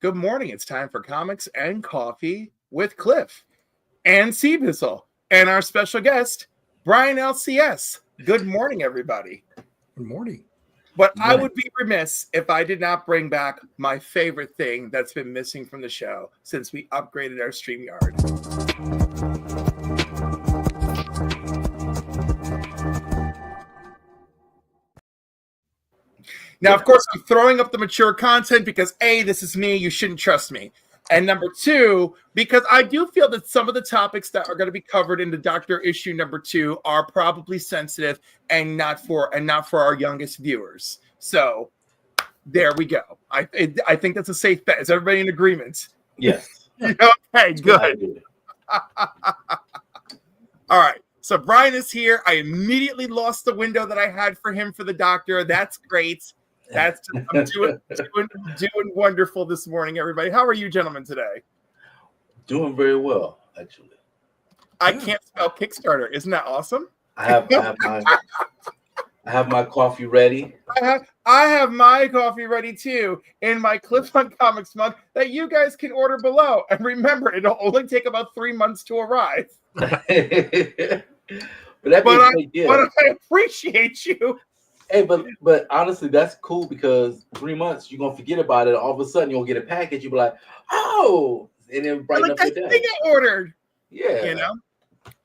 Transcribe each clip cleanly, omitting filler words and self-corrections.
Good morning. It's time for Comics and Coffee with Cliff and Cbizzle and our special guest, Brian LCS. Good morning, everybody. Good morning. But I would be remiss if I did not bring back my favorite thing that's been missing from the show since we upgraded our StreamYard. Now, of course, I'm throwing up the mature content because A, this is me, you shouldn't trust me. And number two, because I do feel that some of the topics that are going to be covered in the Doctor issue number 2 are probably sensitive and not for our youngest viewers. So there we go. I think that's a safe bet. Is everybody in agreement? Yes. Okay, good. All right. So Brian is here. I immediately lost the window that I had for him for the Doctor. That's great. I'm doing wonderful this morning, everybody. How are you gentlemen today? Doing very well, actually. I can't spell Kickstarter. Isn't that awesome? I have my coffee ready. I have my coffee ready too in my Cliff on Comics mug that you guys can order below. And remember, it'll only take about 3 months to arrive. but I appreciate you. Hey, but honestly, that's cool because 3 months you're gonna forget about it. All of a sudden, you'll get a package. You'll be like, "Oh!" and then brighten up your day. Thing I ordered. Yeah, you know.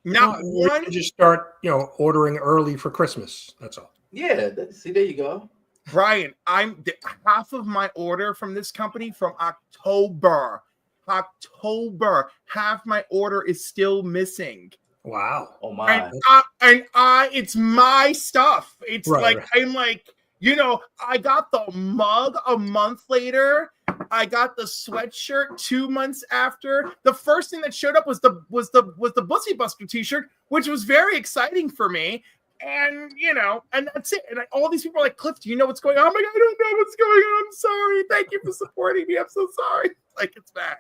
Not one. You just start, ordering early for Christmas. That's all. Yeah. See, there you go, Brian. I'm half of my order from this company from October. Half my order is still missing. Wow. Oh my. And it's my stuff. It's right. I'm like, I got the mug a month later. I got the sweatshirt 2 months after. The first thing that showed up was the Bussy Buster t-shirt, which was very exciting for me. And and that's it. And all these people are like, Cliff, do you know what's going on? I'm like, I don't know what's going on. I'm sorry. Thank you for supporting me. I'm so sorry. Like, it's bad.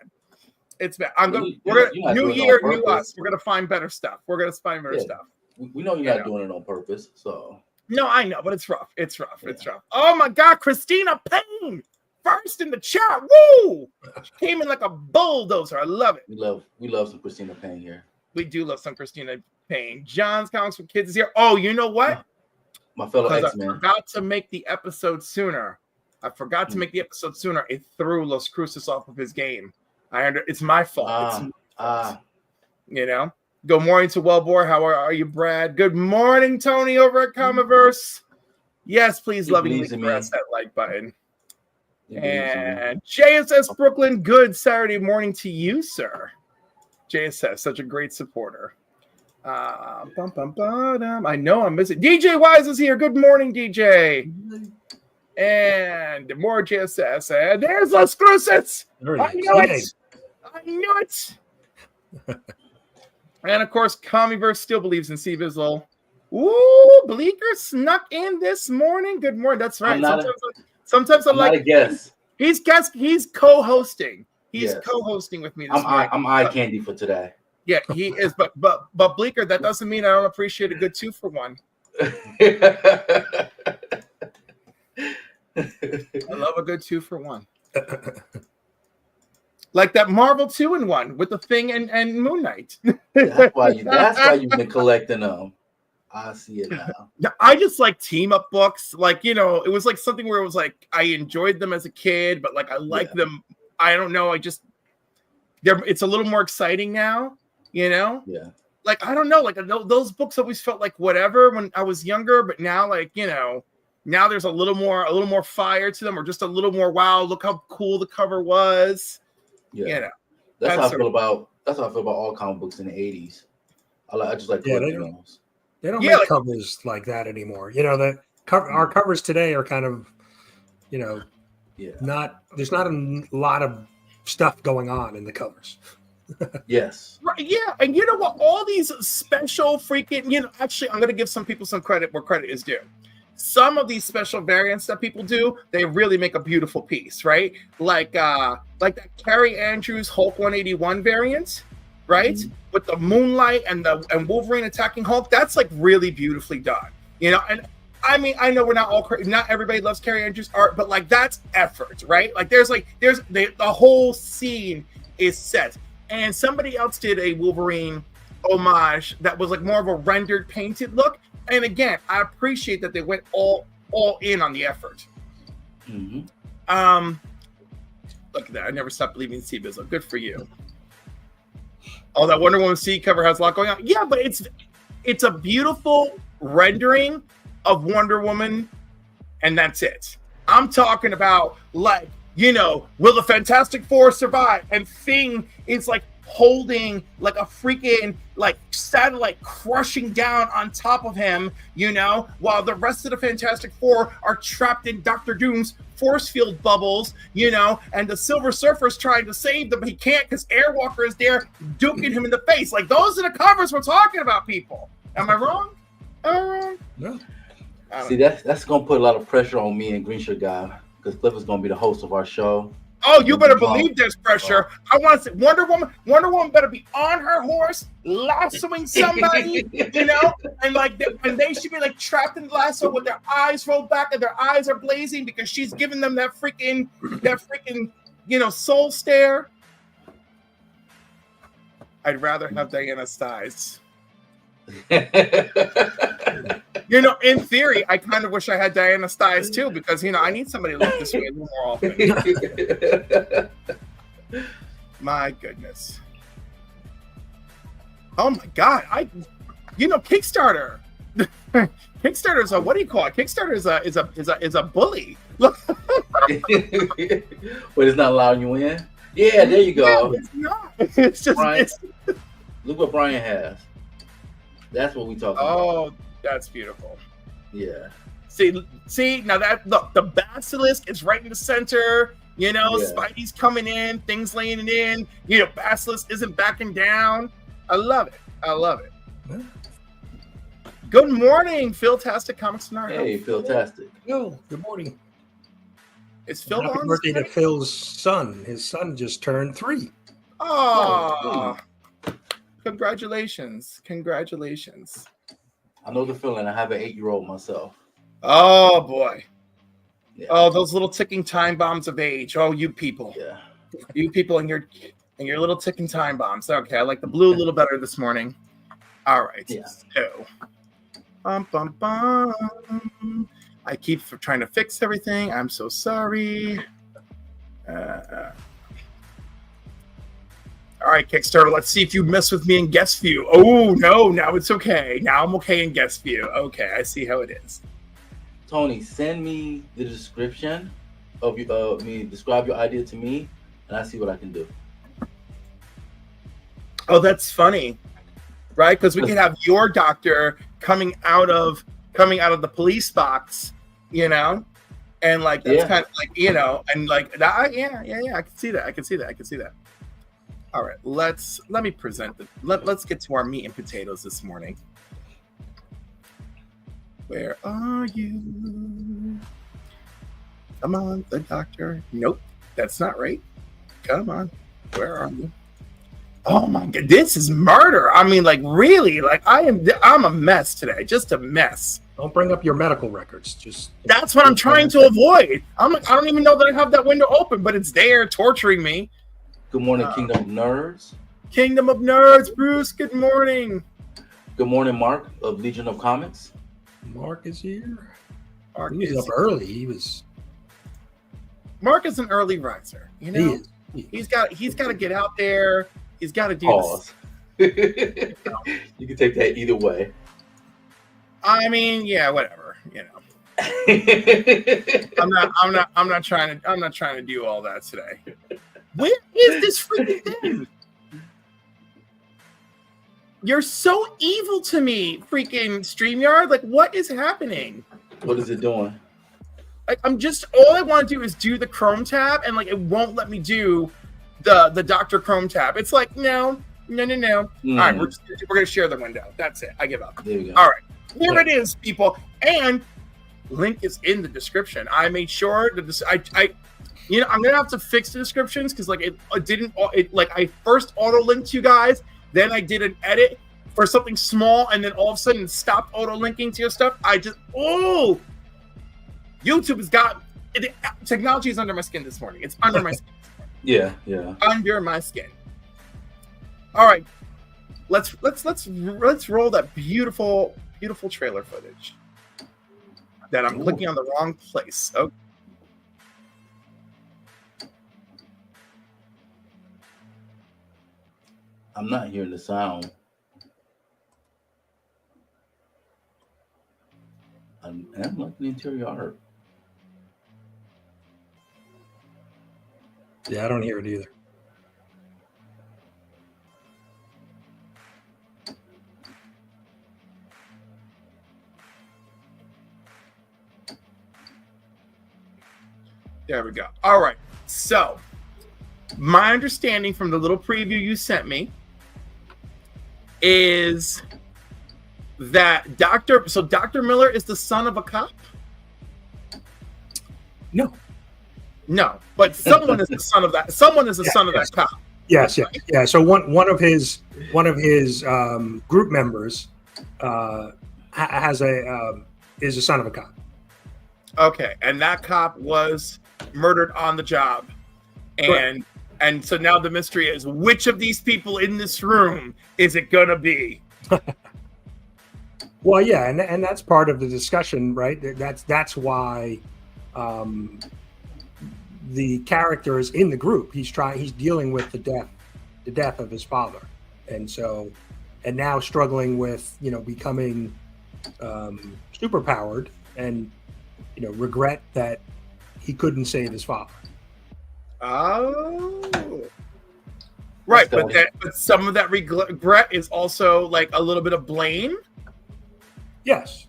It's bad. New year, new us. We're gonna find better stuff. Stuff. We know you're not doing it on purpose. So no, I know, but it's rough. It's rough. Oh my God, Christina Payne, first in the chat. Woo! She came in like a bulldozer. I love it. We love some Christina Payne here. We do love some Christina Payne. John's Comics for Kids is here. Oh, you know what? My fellow X-Men. I forgot to make the episode sooner. It threw Los Cruces off of his game. It's my fault. Good morning to Wellbore. How are you, Brad? Good morning, Tony, over at Comiverse. Yes, please lovingly press that like button. And JSS Brooklyn, good Saturday morning to you, sir. JSS, such a great supporter. I know I'm missing. DJ Wise is here. Good morning, DJ. And more JSS. And there's Los Cruces. I knew it. And of course, Comiverse still believes in Cbizzle. Ooh, Bleeker snuck in this morning. Good morning. That's right. Sometimes I'm like, guess. He's co-hosting. He's co-hosting with me this morning. I'm eye candy for today. Yeah, he is. But Bleeker, that doesn't mean I don't appreciate a good 2-for-1. I love a good 2-for-1. Like that Marvel 2-in-1 with the Thing and Moon Knight. That's why you've been collecting them. I see it now. Yeah, I just like team up books. Like, it was like something where it was like I enjoyed them as a kid, but like I like them. I don't know. It's a little more exciting now, Yeah. Like, I don't know. Like those books always felt like whatever when I was younger, but now now there's a little more fire to them, or just a little more wow, look how cool the cover was. Yeah. That's how I feel about all comic books in the 80s. I just like they don't make covers like that anymore. Our covers today are kind of, there's not a lot of stuff going on in the covers. Yes. Right, yeah. And you know what? All these special freaking, actually, I'm going to give some people some credit where credit is due. Some of these special variants that people do, they really make a beautiful piece, right? Like that Carrie Andrews Hulk 181 variant, right? Mm-hmm. With the Moonlight and Wolverine attacking Hulk, that's like really beautifully done, And I mean, I know we're not all not everybody loves Carrie Andrews' art, but like that's effort, right? Like there's the whole scene is set, and somebody else did a Wolverine homage that was like more of a rendered, painted look. And again, I appreciate that they went all in on the effort. Mm-hmm. Look at that! I never stopped believing in Cbizzle. Good for you. Oh, that Wonder Woman C cover has a lot going on. Yeah, but it's a beautiful rendering of Wonder Woman, and that's it. I'm talking about, like, you know, will the Fantastic Four survive? And Thing is like holding like a freaking like satellite crushing down on top of him, you know, while the rest of the Fantastic Four are trapped in Doctor Doom's force field bubbles, you know, and the Silver Surfer's trying to save them, but he can't because Airwalker is there duking him in the face. Like, those are the covers we're talking about, people. Am I wrong? Am I wrong? No. See, that's gonna put a lot of pressure on me and Green Shirt Guy, because Cliff is gonna be the host of our show. Oh, you better believe there's pressure. I want to say Wonder Woman better be on her horse, lassoing somebody, you know, and like they should be like trapped in the lasso with their eyes rolled back and their eyes are blazing because she's giving them that freaking, you know, soul stare. I'd rather have Diana Stiles. You know, in theory, I kind of wish I had Diana Stiles too, because, you know, I need somebody to look this way a little more often. My goodness. Oh my God. Kickstarter. Kickstarter is a, what do you call it? Kickstarter is a bully. Look. But it's not allowing you in? Yeah, there you go. No, it's not. It's just Brian, look what Brian has. That's what we talking about. Oh, that's beautiful. Yeah. See, now that look, the basilisk is right in the center. You know, Yeah. Spidey's coming in, things laying it in. You know, basilisk isn't backing down. I love it. Yeah. Good morning, Phil-tastic Comics and Art. Hey, Phil-tastic. Yo, good morning. Is Phil Happy on birthday to today? Phil's son. His son just turned 3. Oh, congratulations. I know the feeling. I have an 8-year-old myself. Oh boy. Yeah. Oh, those little ticking time bombs of age. Oh, you people. Yeah. You people and your little ticking time bombs. Okay, I like the blue a little better this morning. All right. Yeah. So, bum, bum, bum. I keep trying to fix everything. I'm so sorry. All right, Kickstarter. Let's see if you mess with me in guest view. Oh no, now it's okay. Now I'm okay in guest view. Okay, I see how it is. Tony, send me the description of you. Describe your idea to me, and I see what I can do. Oh, that's funny, right? Because we can have your doctor coming out of the police box, you know, and like that's kind of like, you know, and like that. Yeah. I can see that. All right, let me present let's get to our meat and potatoes this morning. Where are you? Come on, the doctor. Nope, that's not right. Come on, where are you? Oh my God, this is murder. I mean, like, really, like I'm a mess today, just a mess. Don't bring up your medical records. That's what I'm trying to avoid. I don't even know that I have that window open, but it's there torturing me. Good morning, Kingdom of Nerds. Kingdom of Nerds, Bruce. Good morning. Good morning, Mark of Legion of Comics. Mark is here. Mark He was up early. Mark is an early riser. You know, he's got to get out there. He's got to do Pause. You can take that either way. I mean, yeah, whatever. You know, I'm not trying to do all that today. Where is this freaking thing? You're so evil to me, freaking StreamYard. Like, what is happening? What is it doing? Like, all I want to do is do the Chrome tab, and like it won't let me do the Dr. Chrome tab. It's like, no. All right, we're gonna share the window. That's it. I give up. There you go. All right, here it is, people, and link is in the description. I made sure that you know, I'm gonna have to fix the descriptions because like it didn't. It like I first auto linked you guys, then I did an edit, for something small and then all of a sudden stop auto linking to your stuff. YouTube has got technology is under my skin this morning. It's under my skin. Yeah. Under my skin. All right, let's roll that beautiful trailer footage. That I'm clicking on the wrong place. Okay. I'm not hearing the sound. I'm liking the interior art. Yeah, I don't hear it either. There we go. All right. So, my understanding from the little preview you sent me is that Dr. Miller is the son of a cop? No, but someone is the son of that. Someone is the son of that cop. Yes. So one of his group members is a son of a cop. Okay, and that cop was murdered on the job, and so now the mystery is which of these people in this room is it gonna be? Well, yeah, and that's part of the discussion, right? That's why the characters in the group, he's dealing with the death of his father, and now struggling with becoming superpowered and regret that he couldn't save his father. Oh, right, but some of that regret is also like a little bit of blame. Yes,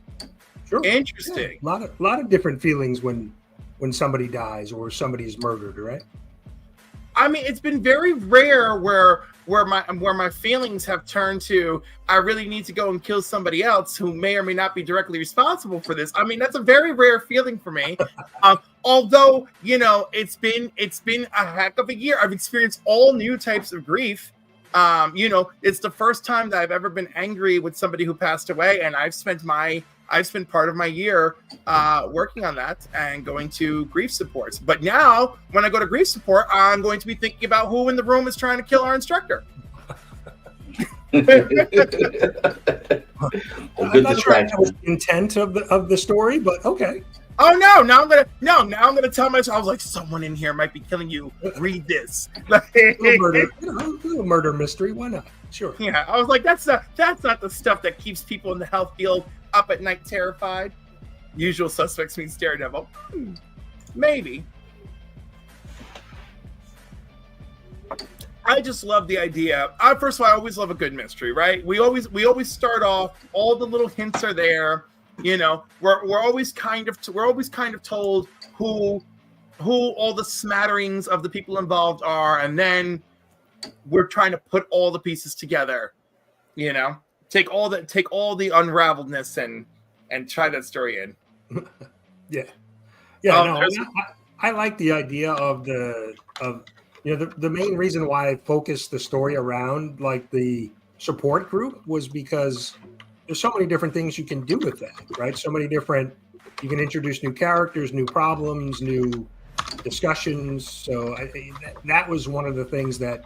sure. Interesting. Yeah, a lot of different feelings when somebody dies or somebody's murdered, right? I mean, it's been very rare where my feelings have turned to I really need to go and kill somebody else who may or may not be directly responsible for this. I mean, that's a very rare feeling for me. Although it's been a heck of a year. I've experienced all new types of grief. It's the first time that I've ever been angry with somebody who passed away, and I've spent part of my year working on that and going to grief supports. But now, when I go to grief support, I'm going to be thinking about who in the room is trying to kill our instructor. I'm not sure that was the intent of the story, but okay. Oh no! Now I'm gonna tell myself. I was like, someone in here might be killing you. Read this. little murder mystery. Why not? Sure. Yeah, I was like, that's not the stuff that keeps people in the health field up at night terrified. Usual Suspects meets Daredevil. Maybe. I just love the idea. First of all, I always love a good mystery, right? We always start off. All the little hints are there. We're always kind of told who all the smatterings of the people involved are, and then we're trying to put all the pieces together. Take all the unraveledness and try that story in. Yeah. I like the idea of the main reason why I focused the story around like the support group was because there's so many different things you can do with that, right? So many different, you can introduce new characters, new problems, new discussions. So that was one of the things that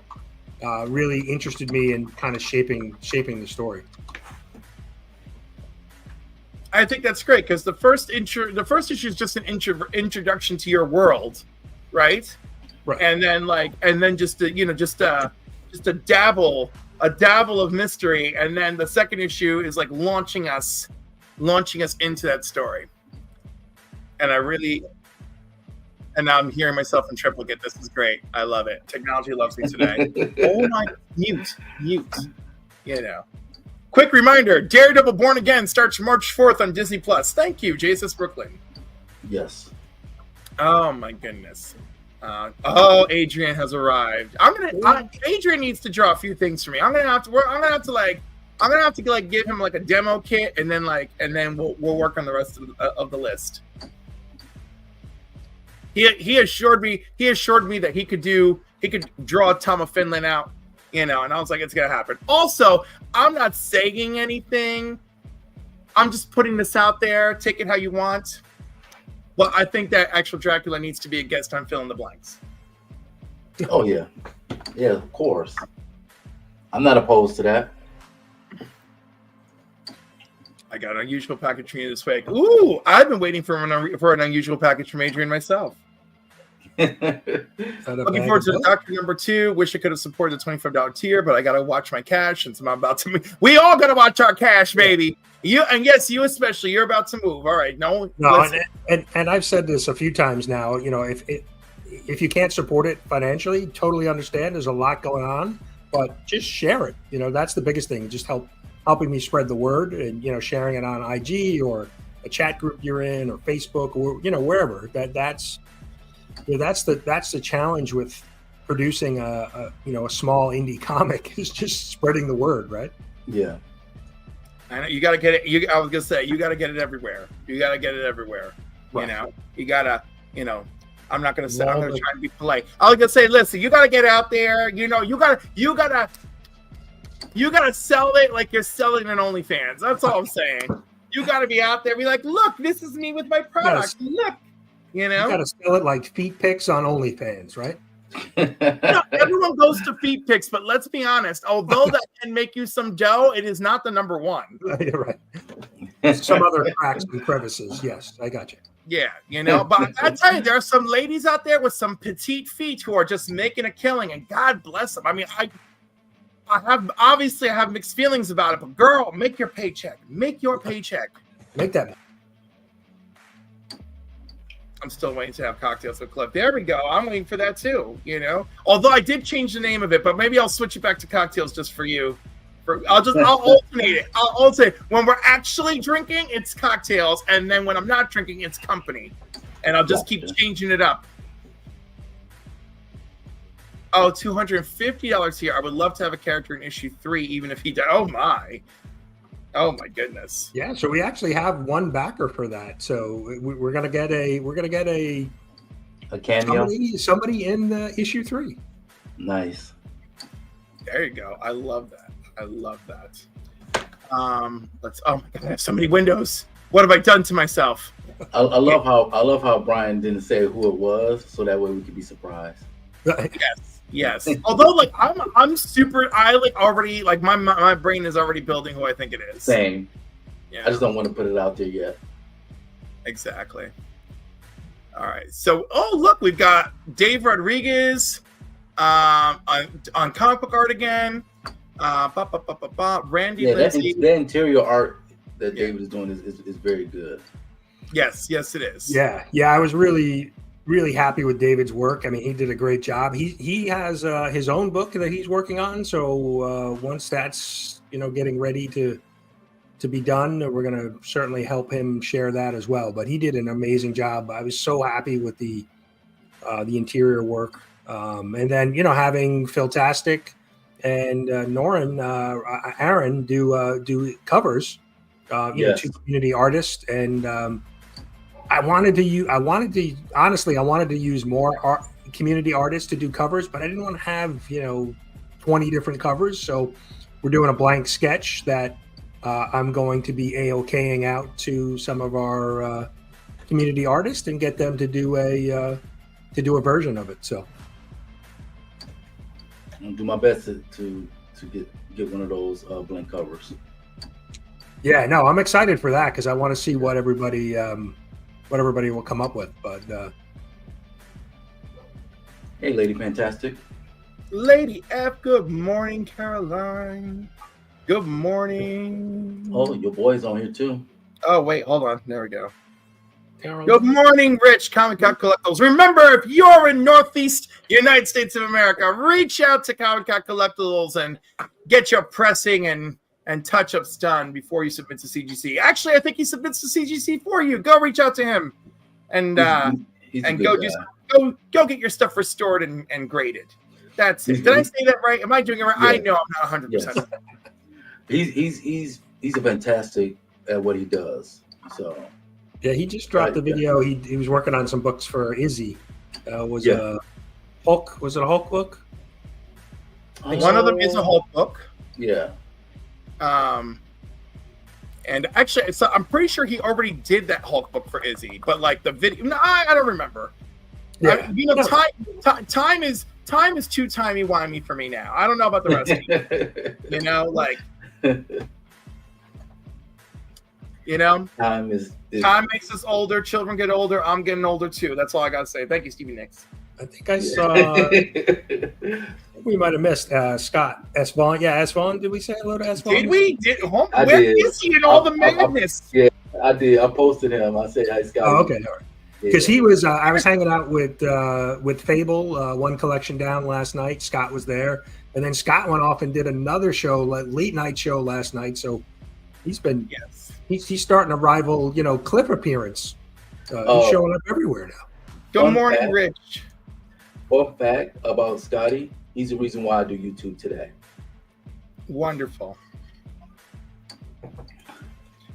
really interested me in kind of shaping the story. I think that's great because the first issue is just an introduction to your world, right? Right. And then just a dabble of mystery, and then the second issue is like launching us into that story. And now I'm hearing myself in triplicate. This is great. I love it. Technology loves me today. Oh my, mute. Quick reminder: Daredevil Born Again starts March 4th on Disney Plus. Thank you, JSS Brooklyn. Yes. Oh my goodness. Adrian has arrived. Adrian needs to draw a few things for me. I'm gonna have to give him like a demo kit, and then we'll work on the rest of the list. He assured me that he could draw Tom of Finland out, And I was like, it's gonna happen. Also, I'm not saying anything. I'm just putting this out there. Take it how you want. But I think that actual Dracula needs to be a guest on Fill in the Blanks. Oh yeah, of course. I'm not opposed to that. I got an unusual package from you this week. Ooh, I've been waiting for an unusual package from Adrian myself. Looking forward to Doctor number 2. Wish I could have supported the $25 tier, but I gotta watch my cash since I'm about to move. We all gotta watch our cash, baby. You you especially. You're about to move. All right, no. And I've said this a few times now. If you can't support it financially, totally understand. There's a lot going on, but just share it. That's the biggest thing. Just helping me spread the word, and sharing it on IG or a chat group you're in, or Facebook, or wherever. That's the challenge with producing a small indie comic, is just spreading the word, right? Yeah. I know you got to get it. I was gonna say you got to get it everywhere. You got to get it everywhere. Right. You gotta. I'm not gonna say. I'm gonna try and be polite. I was gonna say, listen, you gotta get out there. You gotta sell it like you're selling an OnlyFans. That's all I'm saying. You gotta be out there. Be like, look, this is me with my product. Look. You got to sell it like feet pics on OnlyFans, right? Everyone goes to feet pics, but let's be honest. Although that can make you some dough, it is not the number one. You're right. Some other cracks and crevices. Yes, I got you. Yeah, but I tell you, there are some ladies out there with some petite feet who are just making a killing, and God bless them. I mean, I have mixed feelings about it, but girl, make your paycheck. Make your paycheck. Make that. I'm still waiting to have Cocktails with Cliff. There we go. I'm waiting for that too, Although I did change the name of it, but maybe I'll switch it back to Cocktails just for you. I'll alternate it. I'll alternate. When we're actually drinking, it's Cocktails, and then when I'm not drinking, it's Company. And I'll just keep changing it up. Oh, $250 here. I would love to have a character in issue 3, even if he died. Oh my goodness. Yeah, so we actually have one backer for that. So we're gonna get a cameo. Somebody in issue 3. Nice. There you go. I love that. Oh my God, I have so many windows. What have I done to myself? I love how Brian didn't say who it was, so that way we could be surprised. Yes. Although, I'm super. Already my brain is already building who I think it is. Same. Yeah. I just don't want to put it out there yet. Exactly. All right. So, look, we've got Dave Rodriguez on comic book art again. Randy Lindsay. The interior art that David is doing is very good. Yes, it is. Yeah. I was really happy with David's work. I mean, he did a great job. He has his own book that he's working on. So once that's getting ready to be done, we're going to certainly help him share that as well. But he did an amazing job. I was so happy with the interior work, and then having Philtastic and Aaron do covers. Two community artists, and I wanted to use more community artists to do covers, but I didn't want to have 20 different covers. So we're doing a blank sketch that I'm going to be AOKing out to some of our community artists and get them to do a version of it. So I'll do my best to get one of those blank covers. Yeah, no, I'm excited for that because I want to see what everybody will come up with. But hey, Lady Fantastic. Lady F, good morning, Caroline. Good morning. Oh, your boy's on here too. Oh, wait, hold on. There we go. Caroline. Good morning, Rich, Comic Con Collectibles. Remember, if you're in Northeast United States of America, reach out to Comic Con Collectibles and get your pressing and touch-ups done before you submit to CGC. Actually, I think he submits to CGC for you. Go reach out to him and go get your stuff restored and graded. That's it. Did I say that right? Am I doing it right? Yeah. I know I'm not 100%. Yes. He's a fantastic at what he does. So yeah, he just dropped the video. He was working on some books for Izzy. Was it a Hulk book? One of them is a Hulk book. Yeah. And actually, so I'm pretty sure he already did that Hulk book for Izzy, but like the video, no, I don't remember. Yeah. Time is too timey-wimey for me now. I don't know about the rest of you. Time makes us older. Children get older. I'm getting older too. That's all I gotta say. Thank you, Stevie Nicks. I think I saw. We might have missed Scott S. Vaughn. Yeah, S. Vaughn. Did we say hello to S. Vaughn? Did we? Where is he in all the madness? Yeah, I did. I posted him. I said, "Hi, Scott." Oh, okay. All right. Because he was, I was hanging out with Fable, one collection down last night. Scott was there, and then Scott went off and did another show, late night show last night. So he's been, he's starting to rival, Cliff appearance. He's showing up everywhere now. Good morning, Rich. Fun fact about Scotty: he's the reason why I do YouTube today. Wonderful.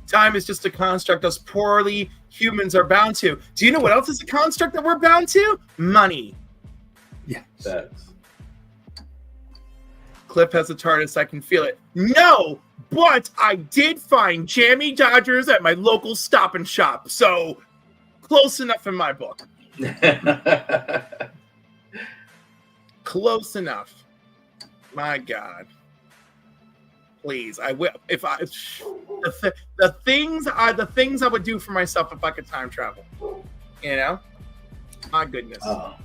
Time is just a construct us poorly humans are bound to. Do you know what else is a construct that we're bound to? Money. Yeah. Facts. Cliff has a TARDIS. I can feel it. No, but I did find Jammy Dodgers at my local Stop and Shop. So close enough in my book. Close enough. My God. Please, I will. If I, the things are the things I would do for myself if I could time travel. My goodness. I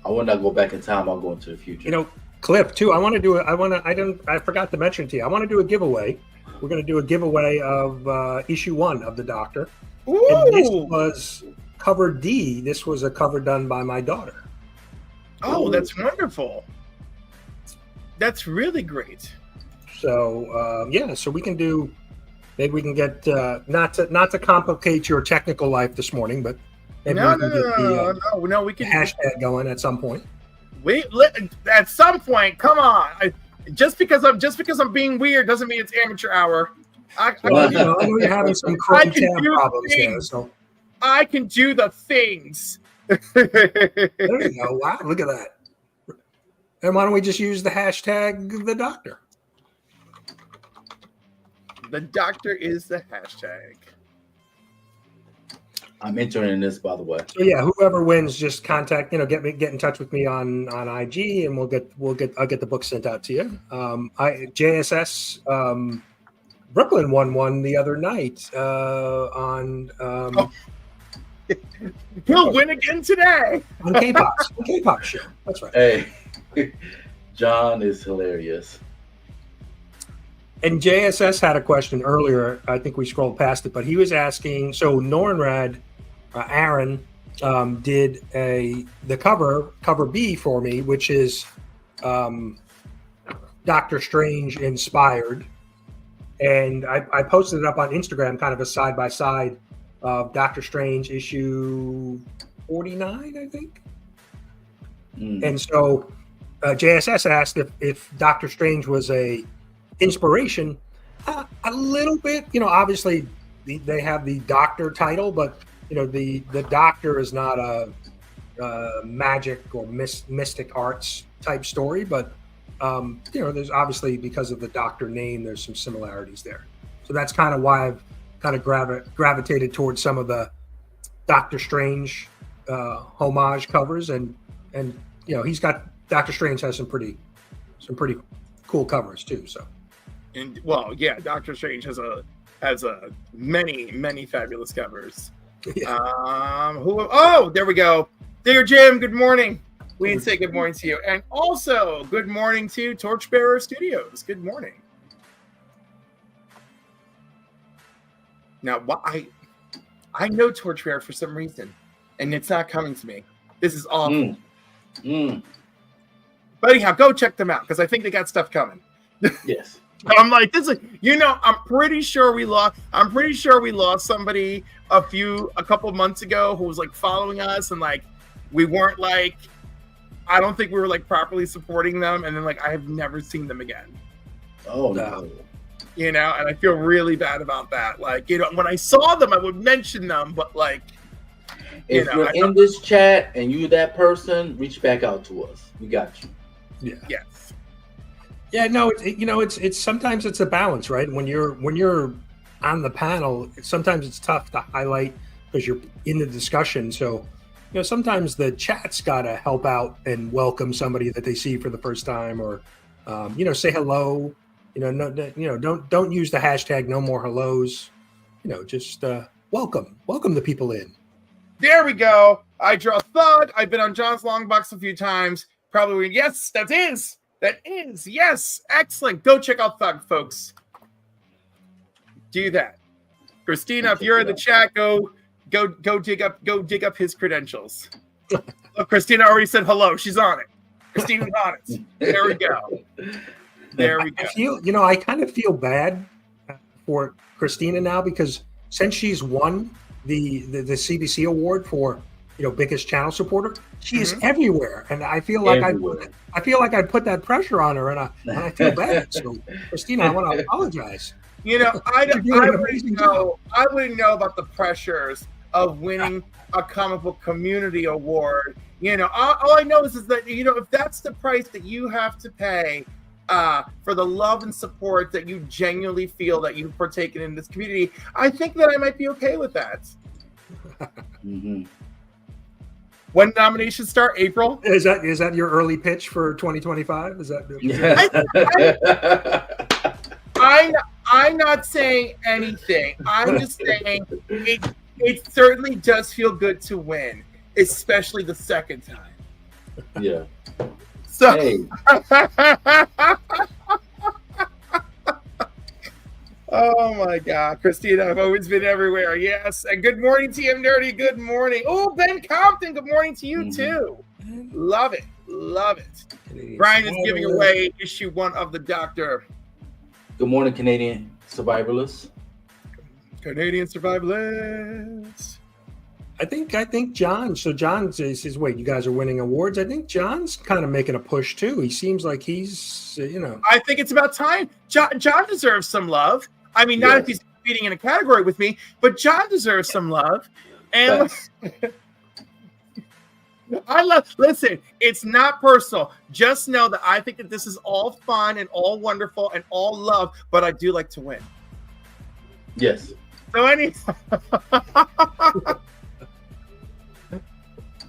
will not go back in time. I'll go into the future. Cliff too. I forgot to mention to you. I want to do a giveaway. We're going to do a giveaway of issue 1 of the Doctor. Ooh. And this was cover D. This was a cover done by my daughter. Oh, that's wonderful. That's really great. So so we can do. Maybe we can get not to complicate your technical life this morning, but maybe we can get we can hashtag going at some point. At some point, come on. Just because I'm being weird doesn't mean it's amateur hour. I know you're having some Chrome tab problems there, so I can do the things. There you go. Wow, look at that. And why don't we just use the hashtag the Doctor? The Doctor is the hashtag. I'm entering this, by the way. So yeah, whoever wins, just contact. Get in touch with me on IG, and I'll get the book sent out to you. JSS Brooklyn won one the other night on. He'll win again today on K-pop show. That's right. Hey, John is hilarious. And JSS had a question earlier. I think we scrolled past it, but he was asking. So Nornrad, Aaron, did the cover B for me, which is Doctor Strange inspired, and I posted it up on Instagram, kind of a side by side of Doctor Strange issue 49, I think. And so JSS asked if Doctor Strange was a inspiration. A little bit, obviously they have the Doctor title, but the Doctor is not a magic or mystic arts type story, but there's obviously, because of the Doctor name, there's some similarities there. So that's kind of why I've kind of gravitated towards some of the Doctor Strange homage covers, and he's got Doctor Strange has some pretty cool covers too. So. And Doctor Strange has many fabulous covers. Yeah. There we go. Dear Jim, good morning. We didn't say good morning to you, and also good morning to Torchbearer Studios. Good morning. Now, I know Torchbearer for some reason, and it's not coming to me. This is awful. But anyhow, go check them out because I think they got stuff coming. Yes. I'm like, this is, I'm pretty sure we lost somebody a couple of months ago who was like following us, and like we weren't like, I don't think we were like properly supporting them, and then like I have never seen them again. Oh no. And I feel really bad about that. Like, when I saw them, I would mention them, but like, if you're in this chat and you're that person, reach back out to us. We got you. Yeah. Yes. Yeah, no, it's sometimes it's a balance, right? When you're on the panel, sometimes it's tough to highlight because you're in the discussion. So, sometimes the chat's got to help out and welcome somebody that they see for the first time, or say hello. Don't use the hashtag no more hellos. Just welcome the people in. There we go. I draw thug. I've been on John's Long Box a few times. Probably yes. That is yes. Excellent. Go check out Thug, folks. Do that. Christina, if you're in the chat, go dig up his credentials. Look, Christina already said hello. She's on it. Christina's on it. There we go. I kind of feel bad for Christina now, because since she's won the CBC award for biggest channel supporter, she is everywhere, and I feel like I put that pressure on her, and I feel bad. So, Christina, I want to apologize. I wouldn't know about the pressures of winning a comic book community award. All I know is that if that's the price that you have to pay for the love and support that you genuinely feel that you've partaken in this community, I think that I might be okay with that. Mm-hmm. When nominations start? April? Is that your early pitch for 2025? Is that? I'm not saying anything. I'm just saying it certainly does feel good to win, especially the second time. Yeah. So. Hey. Oh my God, Christina, I've always been everywhere. Yes, and good morning, TM Nerdy. Good morning. Oh, Ben Compton. Good morning to you too. Love it. Brian is giving away issue 1 of the Doctor. Good morning, Canadian survivalists. Canadian survivalists. I think John. So John says, "Wait, you guys are winning awards." I think John's kind of making a push too. He seems like he's, I think it's about time. John deserves some love. I mean, not if he's competing in a category with me, but John deserves some love. And listen, it's not personal. Just know that I think that this is all fun and all wonderful and all love, but I do like to win. Yes. So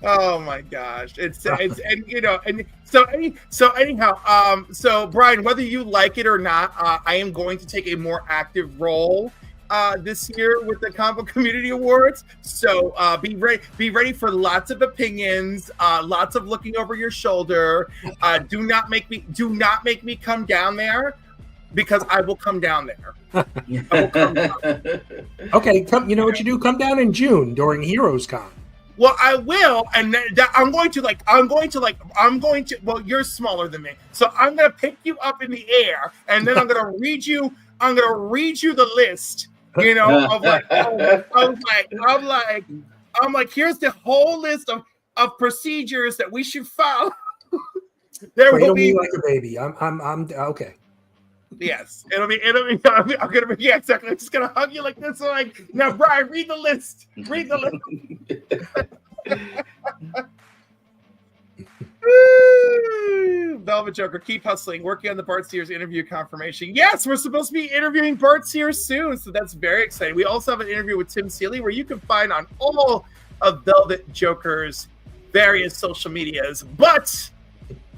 oh my gosh. So Brian, whether you like it or not, I am going to take a more active role this year with the Comic Book Community Awards. So be ready for lots of opinions, lots of looking over your shoulder. Do not make me come down there, because I will come down there. Okay, you know what you do? Come down in June during Heroes Con. Well, I will, and I'm going to. Well, you're smaller than me, so I'm going to pick you up in the air, and then I'm going to read you the list. Of I'm like, here's the whole list of procedures that we should follow. There will be like a baby. I'm okay. Yes, it'll be. I'm gonna be. Yeah, exactly. I'm just gonna hug you like this. Like, now, Brian, read the list. Read the list. Velvet Joker, keep hustling. Working on the Bart Sears interview confirmation. Yes, we're supposed to be interviewing Bart Sears soon, so that's very exciting. We also have an interview with Tim Seeley, where you can find on all of Velvet Joker's various social medias. But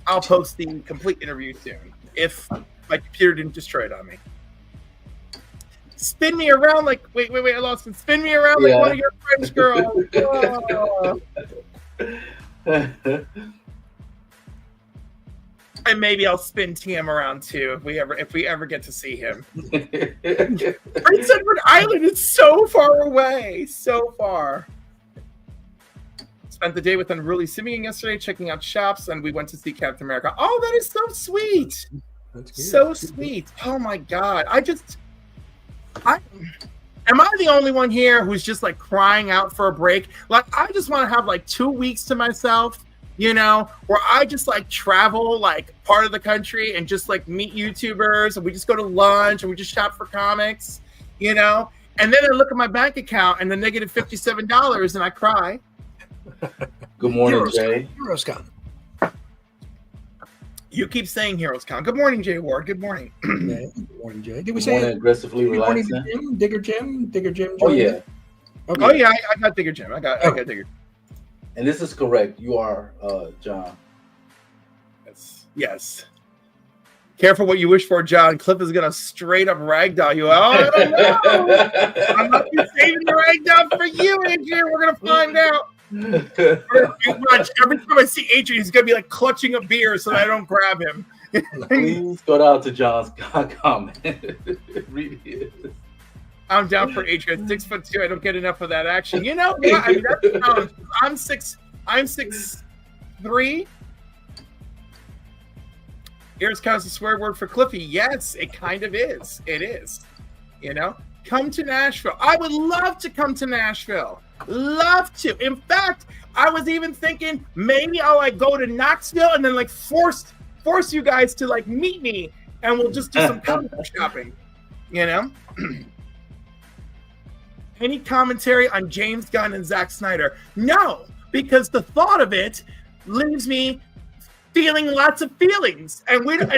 I'll post the complete interview soon, if my computer didn't destroy it on me. Spin me around like wait, I lost it. Spin me around like one of your French girls. Oh. And maybe I'll spin TM around too if we ever get to see him. Prince Edward Island is so far away, so far. Spent the day with Unruly Simeon yesterday, checking out shops, and we went to see Captain America. Oh, that is so sweet. So sweet. Oh my God. Am I the only one here who's just like crying out for a break? Like, I just want to have like 2 weeks to myself, where I just like travel like part of the country and just like meet YouTubers, and we just go to lunch and we just shop for comics, and then I look at my bank account and the negative $57 and I cry. Good morning, Jay. Heroes Con. You keep saying Heroes Con. Good morning, Jay Ward. Good morning. Yeah, good morning, Jay. Did we say aggressively relaxing? Digger Jim? Oh yeah. Okay. Oh yeah, I got Digger Jim. I got Digger. And this is correct. You are John. Yes. Careful what you wish for, John. Cliff is gonna straight up ragdoll you. Oh no! I'm not saving the ragdoll for you, Adrian. We're gonna find out. Every time I see Adrian, he's gonna be like clutching a beer so that I don't grab him. Please go down to John's comment. Read it. I'm down for Adrian. 6'2". I don't get enough of that action. You know, I mean, I'm 6'3". Here's kind of a swear word for Cliffy. Yes, it kind of is. It is. You know, come to Nashville. I would love to come to Nashville. Love to. In fact, I was even thinking maybe I'll like go to Knoxville and then like force you guys to like meet me and we'll just do some comic book shopping. You know. Any commentary on James Gunn and Zack Snyder? No, because the thought of it leaves me feeling lots of feelings, and there are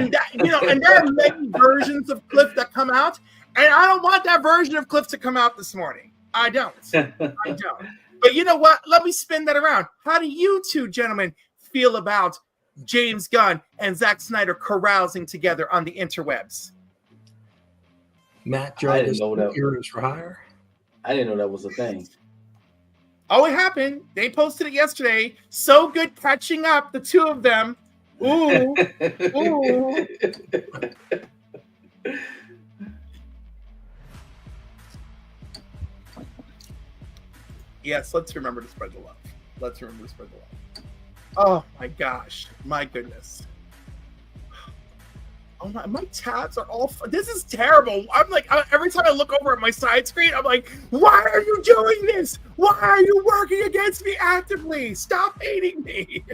many versions of Cliff that come out, and I don't want that version of Cliff to come out this morning. I don't. But you know what? Let me spin that around. How do you two gentlemen feel about James Gunn and Zack Snyder carousing together on the interwebs? Matt joined us Heroes for Hire. I didn't know that was a thing. Oh, it happened. They posted it yesterday. So good catching up, the two of them. Ooh. Ooh. Yes, let's remember to spread the love. Oh my gosh. My goodness. Oh my tabs are all. This is terrible. I'm like, every time I look over at my side screen, I'm like, why are you doing this? Why are you working against me actively? Stop hating me.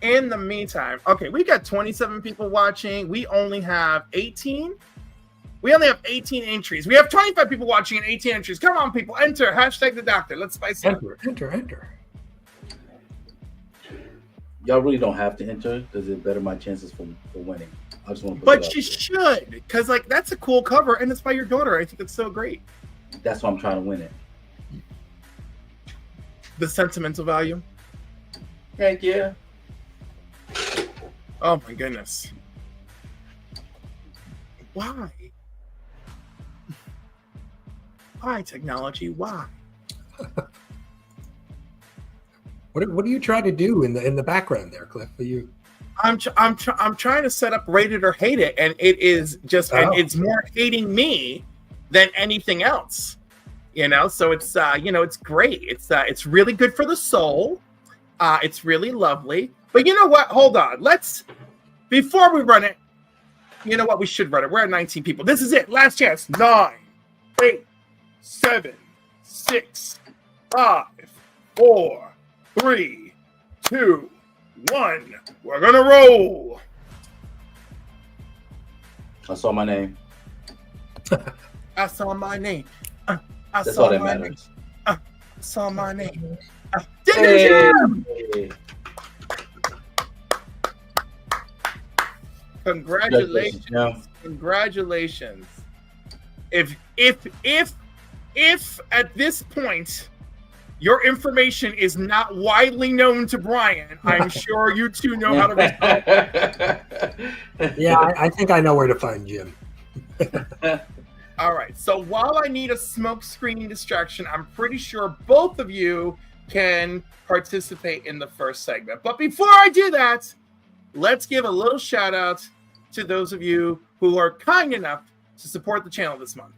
In the meantime, okay, we got 27 people watching. We only have 18. We only have 18 entries. We have 25 people watching and 18 entries. Come on, people, enter #the doctor. Let's spice it up. Enter. Y'all really don't have to enter because it better my chances for winning. I just want to. But you should, because like that's a cool cover and it's by your daughter. I think it's so great. That's why I'm trying to win it. The sentimental value. Heck yeah. Oh my goodness. Why? Why technology? Why? What are you trying to do in the background there, Cliff? Are you? I'm trying to set up rate it or hate it, and it is just it's more hating me than anything else. You know, so it's it's great. It's really good for the soul. It's really lovely. But you know what? Hold on. Before we run it, you know what? We should run it. We're at 19 people. This is it. Last chance. 9, 8, 7, 6, 5, 4, 3, 2, 1. We're gonna roll. I saw my name. I saw my name. That's all that matters. I saw my name. Hey. Congratulations. Congratulations. If at this point your information is not widely known to Brian, I'm sure you two know how to resolve it. Yeah, I think I know where to find Jim. All right. So while I need a smoke screening distraction, I'm pretty sure both of you can participate in the first segment. But before I do that, let's give a little shout out to those of you who are kind enough to support the channel this month.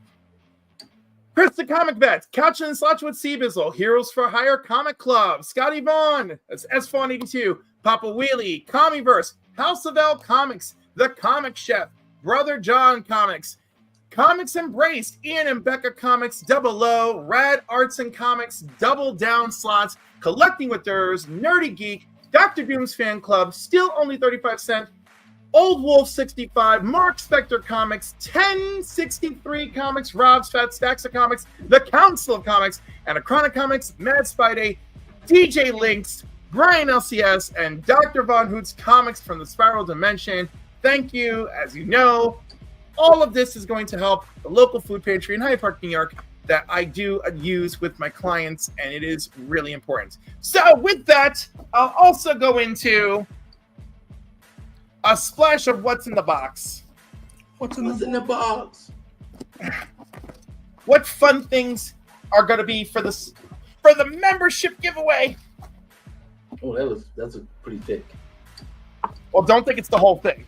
Chris the Comic Vet, Couch and Slouch with Cbizzle, Heroes for Hire Comic Club, Scotty Vaughn, that's S-Fawn82, Papa Wheelie, Comiiverse, House of L Comics, The Comic Chef, Brother John Comics, Comics Embraced, Ian and Becca Comics, Double O, Rad Arts and Comics, Double Down Slots, Collecting with Durs, Nerdy Geek, Dr. Doom's Fan Club, still only 35 cents, Old Wolf 65, Mark Spector Comics, 1063 Comics, Rob's Fat Stacks of Comics, The Council of Comics, and Acronic Comics, Mad Spidey, DJ Links, Brian LCS, and Dr. Von Hoot's Comics from the Spiral Dimension. Thank you. As you know, all of this is going to help the local food pantry in Hyde Park, New York, that I do use with my clients, and it is really important. So with that, I'll also go into a splash of what's in the box. What's in the box? What fun things are going to be for the membership giveaway? Oh, that's a pretty thick. Well, don't think it's the whole thing.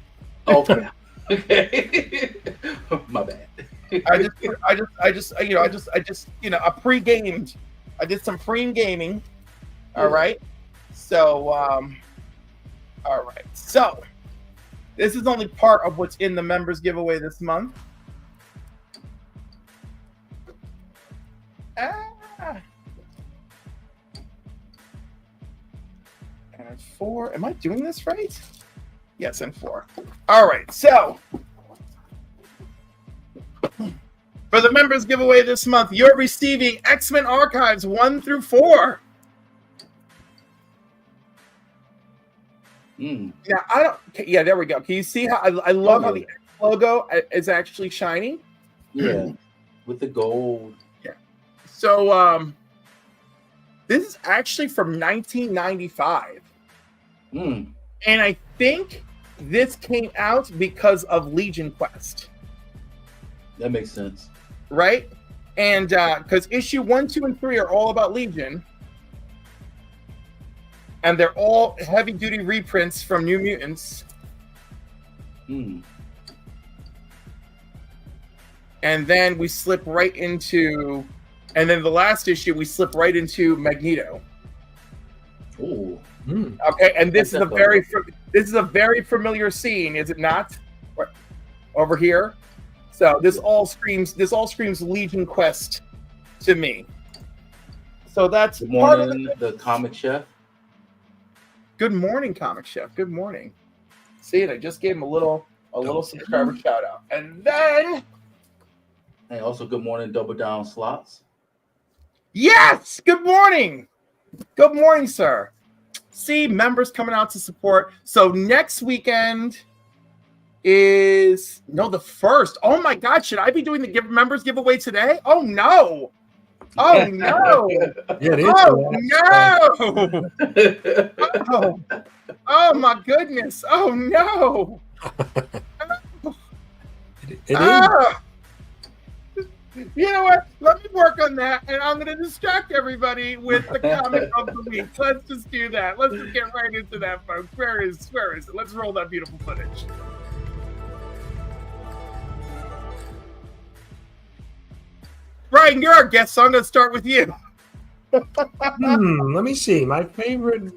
Okay. Okay. My bad. I just pre-gamed. I did some pre-gaming. All right. So, all right. So, this is only part of what's in the members giveaway this month. And 4. Am I doing this right? Yes, and 4. All right. So, for the members giveaway this month, you're receiving X-Men Archives 1 through 4. Now, I don't. Yeah, there we go. Can you see how I love how the X logo is actually shiny? Yeah, with the gold. Yeah. So, this is actually from 1995. And I think this came out because of Legion Quest. That makes sense. Right? And because issue 1, 2, and 3 are all about Legion. And they're all heavy-duty reprints from New Mutants. And then we slip right into... And then the last issue, we slip right into Magneto. Ooh. Okay, and this is a very familiar scene, is it not? Over here. So this all screams Legion Quest to me. So that's Good morning, the Comic Chef. Good morning, Comic Chef. Good morning. See it? I just gave him a little subscriber shout out. And then and also good morning, Double Down Slots. Yes! Good morning! Good morning, sir. See, members coming out to support. So next weekend is the 1st. Oh my God, should I be doing the members giveaway today? Oh no! Oh no! Yeah, it is. Oh no! Oh my goodness! Oh no! It is. You know what? Let me work on that, and I'm going to distract everybody with the comic of the week. Let's just do that. Let's just get right into that, folks. Where is it? Let's roll that beautiful footage. Brian, you're our guest, so I'm going to start with you. Let me see. My favorite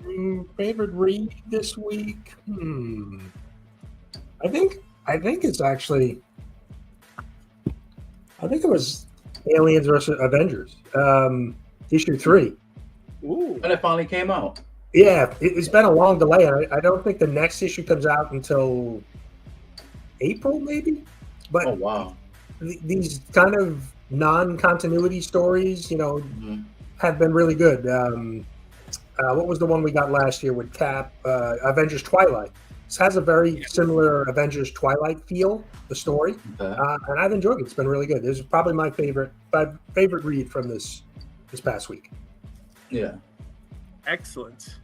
read this week. I think it's actually. I think it was Aliens vs. Avengers, issue 3. Ooh. And it finally came out. Yeah, it's been a long delay. I don't think the next issue comes out until April, maybe. But oh wow, these kind of non-continuity stories, have been really good. What was the one we got last year with Cap? Avengers Twilight. This has a very similar Avengers Twilight feel, the story, and I've enjoyed it. It's been really good. This is probably my favorite read from this past week. Yeah. Excellent.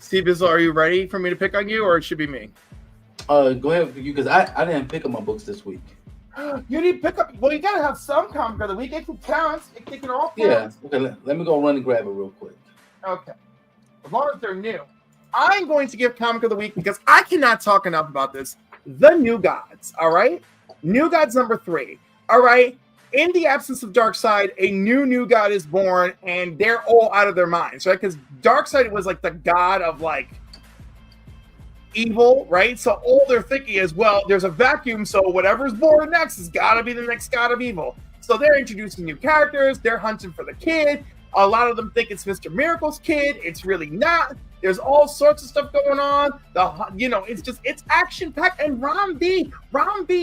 Cbizzle, are you ready for me to pick on you, or it should be me? Go ahead with you, because I didn't pick up my books this week. You need to pick up. Well, you gotta have some comic of the week. It can count. It can all count. Yeah. Okay. Let me go run and grab it real quick. Okay. As long as they're new. I'm going to give comic of the week because I cannot talk enough about this. The New Gods. All right. New Gods number 3. All right. In the absence of Darkseid, a new god is born, and they're all out of their minds, right? Because Darkseid was like the god of like evil, right? So all they're thinking is, well, there's a vacuum, so whatever's born next has got to be the next god of evil. So they're introducing new characters. They're hunting for the kid. A lot of them think it's Mr. Miracle's kid. It's really not. There's all sorts of stuff going on. It's action packed. And Ron B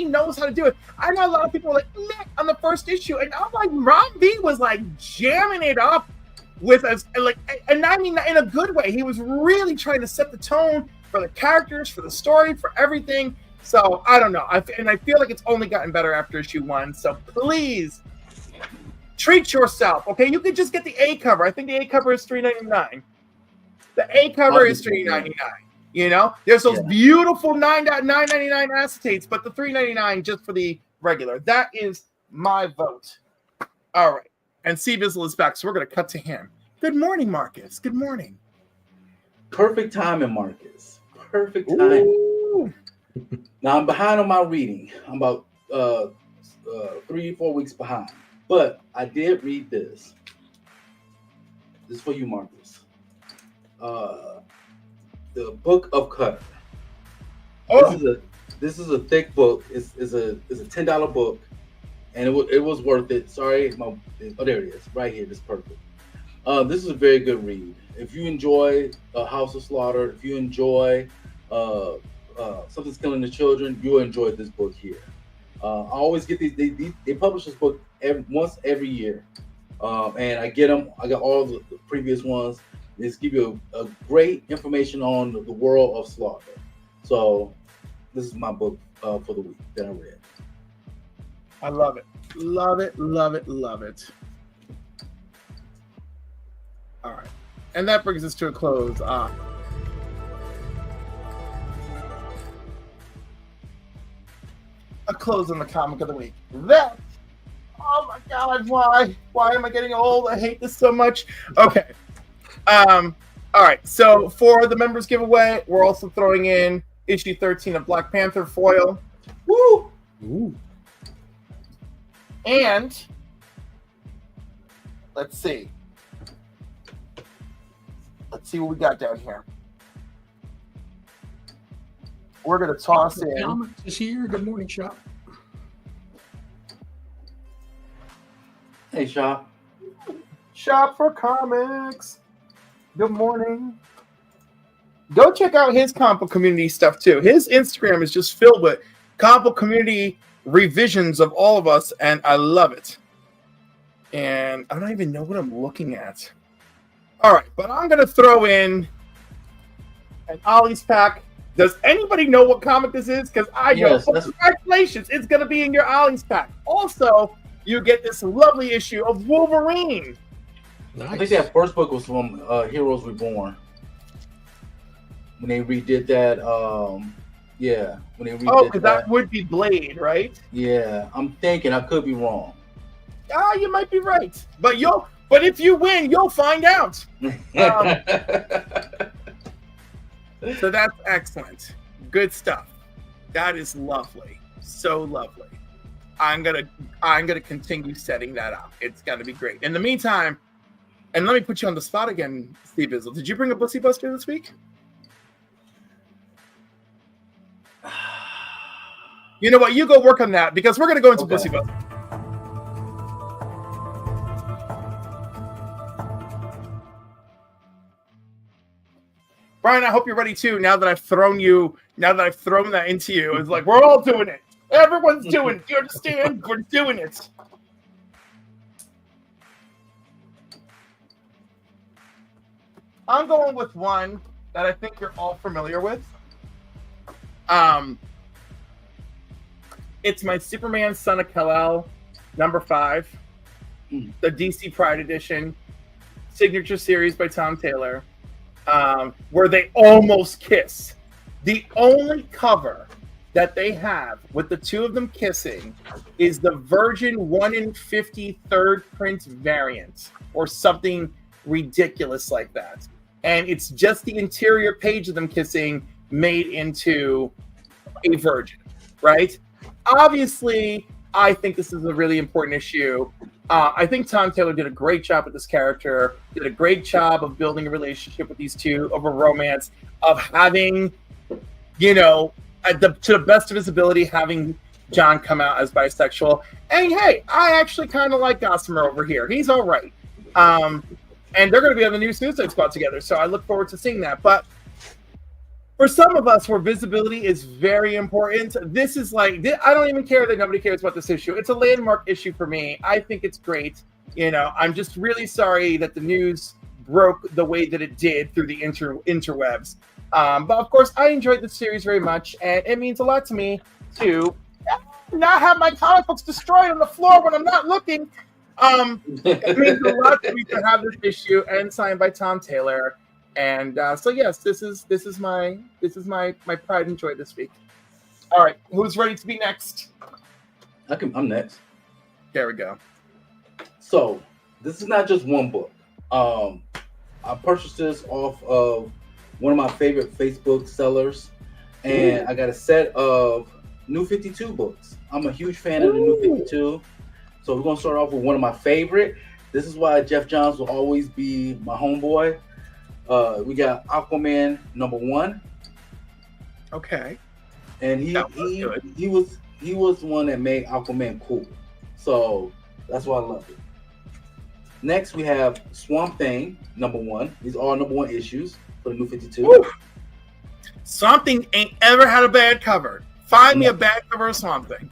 knows how to do it. I know a lot of people were like, meh, on the first issue, and I'm like, Ron B was like jamming it up with us, and I mean in a good way. He was really trying to set the tone for the characters, for the story, for everything. So I don't know, I feel like it's only gotten better after issue 1. So please treat yourself. Okay, you could just get the A cover. I think the A cover is $3.99. The A cover is $3.99. You know, there's those beautiful $9.99 acetates, but the $3.99 just for the regular. That is my vote. All right. And Cbizzle is back, so we're going to cut to him. Good morning, Marcus. Good morning. Perfect timing, Marcus. Perfect timing. Now, I'm behind on my reading. I'm about 3-4 weeks behind. But I did read this. This is for you, Marcus. The Book of Cutter. Oh. This is a thick book. It's a $10 book, and it was worth it. Sorry, there it is, right here. This is perfect. This is a very good read. If you enjoy House of Slaughter, if you enjoy Something's Killing the Children, you'll enjoy this book here. I always get these. They publish this book once every year, and I get them. I got all the previous ones. This give you a great information on the world of slaughter. So this is my book for the week that I read. I love it. Love it, love it, love it. All right. And that brings us to a close. A close on the comic of the week. That, oh my God, why? Why am I getting old? I hate this so much. Okay. All right. So for the members giveaway, we're also throwing in issue 13 of Black Panther foil. Woo! Ooh. And let's see what we got down here. We're gonna toss in. Comics is here. Good morning, Shop. Hey, Shop. Shop for Comics. Good morning. Go check out his comic book community stuff too. His Instagram is just filled with comic book community revisions of all of us, and I love it. And I don't even know what I'm looking at. All right, but I'm gonna throw in an Ollie's pack. Does anybody know what comic this is? Because I know. Yes, congratulations, it's gonna be in your Ollie's pack. Also, you get this lovely issue of Wolverine. Nice. I think that first book was from Heroes Reborn. When they redid that, when they redid because that would be Blade, right? Yeah, I'm thinking. I could be wrong. You might be right, but if you win, you'll find out. So that's excellent. Good stuff. That is lovely. So lovely. I'm gonna continue setting that up. It's gonna be great. In the meantime, and let me put you on the spot again, Cbizzle. Did you bring a Pussy Buster this week? You know what? You go work on that because we're going to go into Pussy Buster. Brian, I hope you're ready too. Now that I've thrown that into you, it's like we're all doing it. Everyone's doing it. You understand? We're doing it. I'm going with one that I think you're all familiar with. It's my Superman Son of Kal-El #5, the DC Pride Edition, signature series by Tom Taylor, where they almost kiss. The only cover that they have with the two of them kissing is the Virgin 1 in 50 third print variant or something ridiculous like that. And it's just the interior page of them kissing made into a Virgin, right? Obviously, I think this is a really important issue. I think Tom Taylor did a great job with this character, did a great job of building a relationship with these two, of a romance, of having, to the best of his ability, having John come out as bisexual. And hey, I actually kind of like Gossamer over here. He's all right. And they're going to be on the new Suicide Squad together, so I look forward to seeing that. But for some of us where visibility is very important, this is like, I don't even care that nobody cares about this issue. It's a landmark issue for me. I think it's great. I'm just really sorry that the news broke the way that it did through the interwebs. But of course, I enjoyed the series very much, and it means a lot to me to not have my comic books destroyed on the floor when I'm not looking. It means a lot to me to have this issue and signed by Tom Taylor. And so yes, this is my pride and joy this week. All right, who's ready to be next? I'm next. There we go. So this is not just one book. I purchased this off of one of my favorite Facebook sellers, and I got a set of New 52 books. I'm a huge fan of the New 52. So we're gonna start off with one of my favorite. This is why Jeff Johns will always be my homeboy. We got Aquaman #1. Okay. And he was the one that made Aquaman cool. So that's why I love it. Next we have Swamp Thing #1. These are all #1 issues for the New 52. Woo! Swamp Thing ain't ever had a bad cover. Find me a bad cover of Swamp Thing.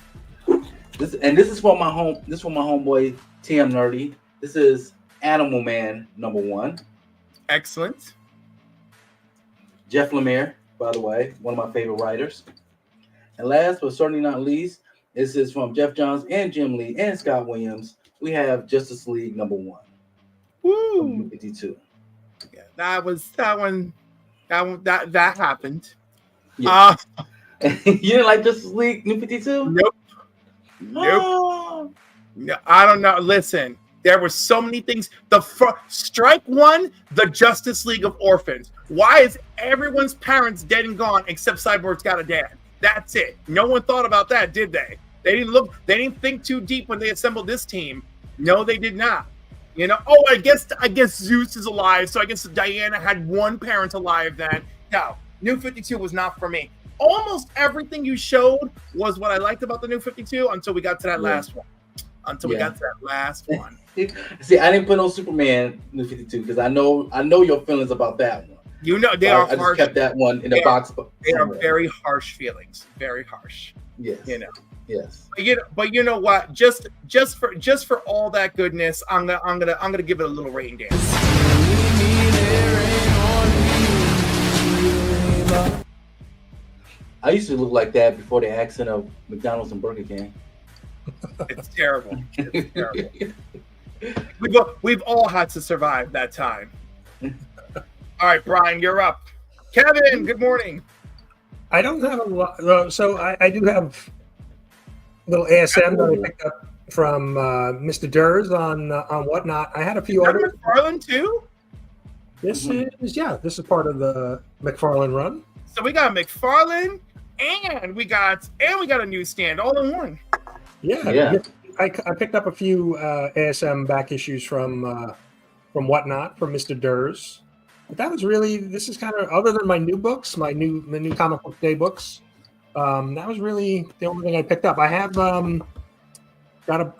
This is for my homeboy TM Nerdy. This is Animal Man #1. Excellent. Jeff Lemire, by the way, one of my favorite writers. And last but certainly not least, this is from Jeff Johns and Jim Lee and Scott Williams. We have Justice League #1. Woo! 52. Yeah, that happened. Yeah. You didn't like Justice League New 52? Nope. No, I don't know. Listen, there were so many things. Strike one, the Justice League of Orphans. Why is everyone's parents dead and gone except Cyborg's got a dad? That's it. No one thought about that, did they? They didn't think too deep when they assembled this team. No, they did not. I guess Zeus is alive, so I guess Diana had one parent alive then. No, New 52 was not for me. Almost everything you showed was what I liked about the New 52 until we got to that last one. See, I didn't put on Superman New 52 because I know your feelings about that one. They are harsh. I just kept that one in the box. They are very harsh feelings. Very harsh. Yes. Yes. But you know what? Just for all that goodness, I'm gonna give it a little rain dance. I used to look like that before the accent of McDonald's and Burger King. It's terrible. It's terrible. We've all had to survive that time. All right, Brian, you're up. Kevin, good morning. I don't have a lot. So I do have a little ASM that I picked up from Mr. Durs on Whatnot. I had a few others. McFarlane too? This is part of the McFarlane run. So we got McFarlane and we got a newsstand all in one. Yeah. I picked up a few ASM back issues from Whatnot from Mr. Durs. But that was really, this is kind of, other than my new books, my new comic book day books, that was really the only thing I picked up. I have I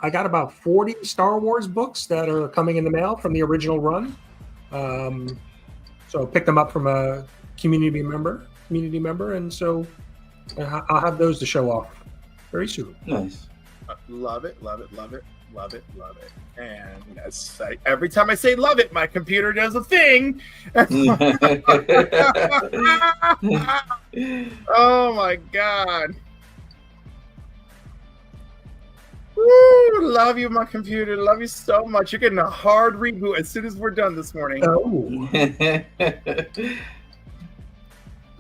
got about 40 Star Wars books that are coming in the mail from the original run. So I picked them up from a community member, and so I'll have those to show off very soon. Nice. Love it. And every time I say love it, my computer does a thing. Oh my God. Woo, love you, my computer. Love you so much. You're getting a hard reboot as soon as we're done this morning. Oh.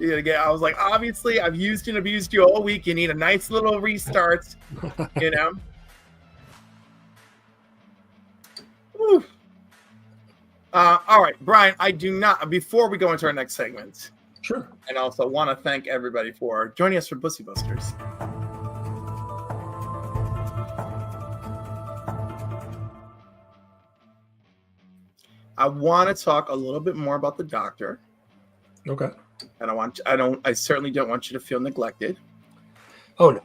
I was like, obviously, I've used and abused you all week. You need a nice little restart, Whew. All right, Brian, before we go into our next segment, sure, and also want to thank everybody for joining us for Bussy Busters. I want to talk a little bit more about the Doctor. Okay. And I certainly don't want you to feel neglected. Oh no.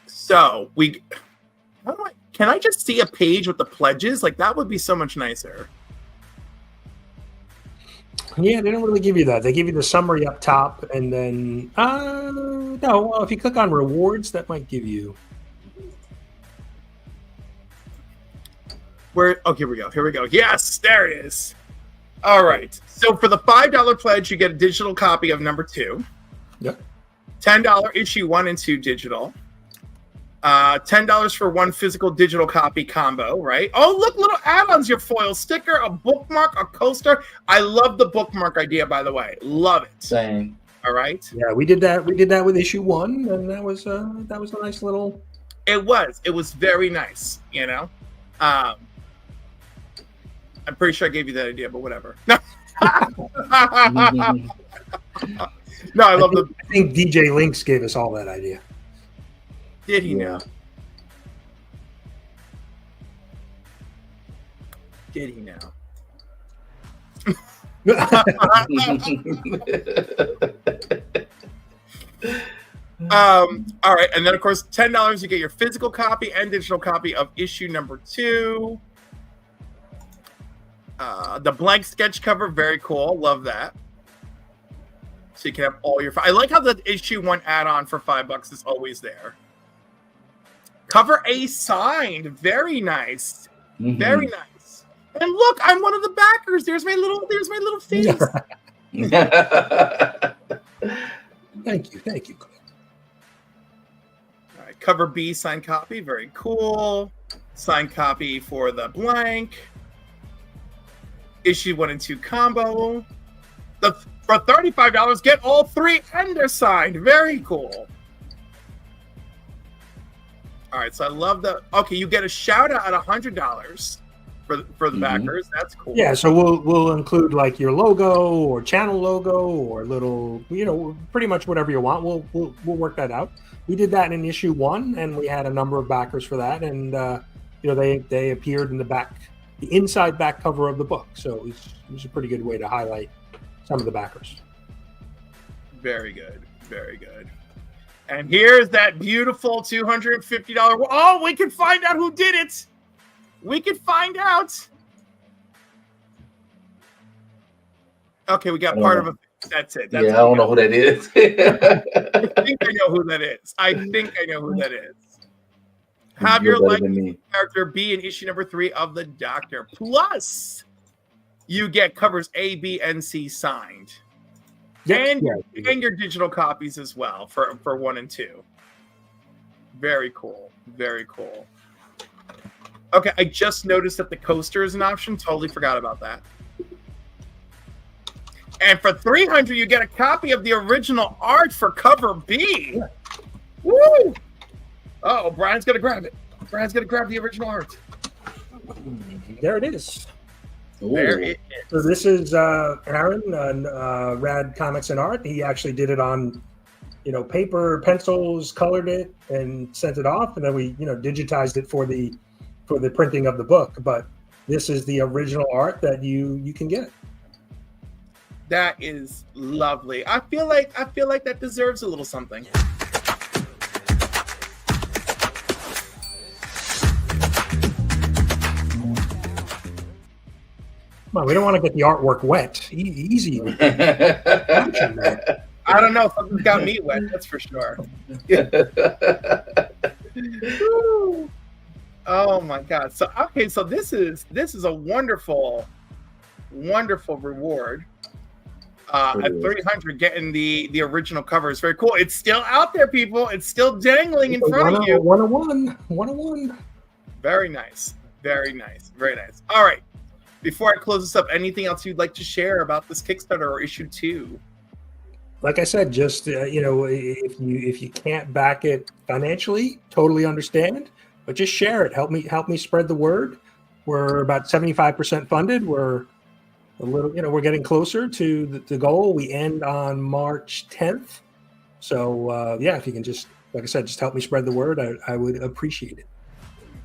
So can I just see a page with the pledges? Like, that would be so much nicer. Yeah, they don't really give you that. They give you the summary up top, and then no. Well, if you click on rewards, that might give you. Where? Oh, here we go. Here we go. Yes, there it is. All right. So for the $5 pledge, you get a digital copy of number 2. Yep. $10 issue 1 and 2 digital. $10 for 1 physical digital copy combo, right? Oh, look, little add-ons, your foil sticker, a bookmark, a coaster. I love the bookmark idea, by the way. Love it. Same. All right. Yeah, we did that. We did that with issue 1, and that was a nice little. It was very nice, you know. I'm pretty sure I gave you that idea, but whatever. No, no, I love I think DJ Lynx gave us all that idea. Did he know? Did he know? All right, and then of course $10 you get your physical copy and digital copy of issue number 2. The blank sketch cover, very cool. Love that. So you can have all your. I like how the issue 1 add-on for $5 is always there. Cover A signed, very nice, very nice. And look, I'm one of the backers. There's my little face. Thank you. All right, cover B signed copy, very cool. Signed copy for the blank. Issue 1 and 2 combo. For $35, get all 3 and they're signed. Very cool. All right, so I love the. Okay, you get a shout out at $100 for the backers. That's cool. Yeah, so we'll include like your logo or channel logo or little, pretty much whatever you want. We'll work that out. We did that in issue 1, and we had a number of backers for that, and they appeared in the inside back cover of the book. So it was a pretty good way to highlight some of the backers. Very good, very good. And here's that beautiful $250. Oh, we can find out who did it. We can find out. Okay, we got part of it. That's it. That's I don't know who that is. I think I know who that is. Have your likely character be in issue number 3 of the Doctor. Plus, you get covers A, B, and C signed. And your digital copies as well for 1 and 2. Very cool. Very cool. Okay, I just noticed that the coaster is an option. Totally forgot about that. And for $300, you get a copy of the original art for cover B. Woo! Oh, Brian's gonna grab it. Brian's gonna grab the original art. There it is. There it is. So this is Aaron, Rad Comics and Art. He actually did it on, paper, pencils, colored it, and sent it off, and then we, digitized it for the printing of the book. But this is the original art that you can get. That is lovely. I feel like that deserves a little something. Come on, we don't want to get the artwork wet. Easy. I don't know. Something's got me wet. That's for sure. Oh my God. So this is a wonderful reward. At $300, getting the original cover is very cool. It's still out there, people. It's still dangling in front of you. 101. Very nice. Very nice. Very nice. All right. Before I close this up, anything else you'd like to share about this Kickstarter or issue 2? Like I said, just if you can't back it financially, totally understand, but just share it. Help me spread the word. We're about 75% funded. We're a little, we're getting closer to the goal. We end on March 10th. So if you can just, like I said, just help me spread the word, I would appreciate it.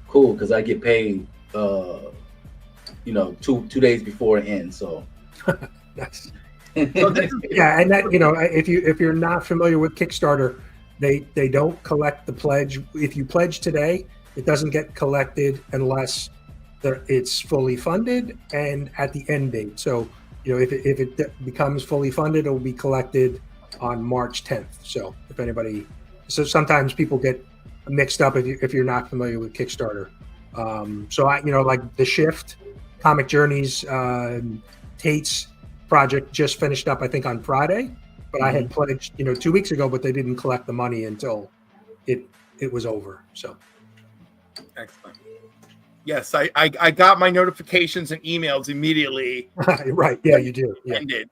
Cool, because I get paid 2 days before it ends. So yes. Yeah, and that if you're not familiar with Kickstarter, they don't collect the pledge. If you pledge today, it doesn't get collected unless it's fully funded and at the end date. So if it becomes fully funded, it will be collected on March 10th. So sometimes people get mixed up if you're not familiar with Kickstarter. So I, like The Shift, Comic Journeys, Tate's project just finished up, I think, on Friday. But I had pledged, 2 weeks ago, but they didn't collect the money until it was over. So excellent. Yes, I got my notifications and emails immediately. Right. Yeah, you do. Yeah. Ended.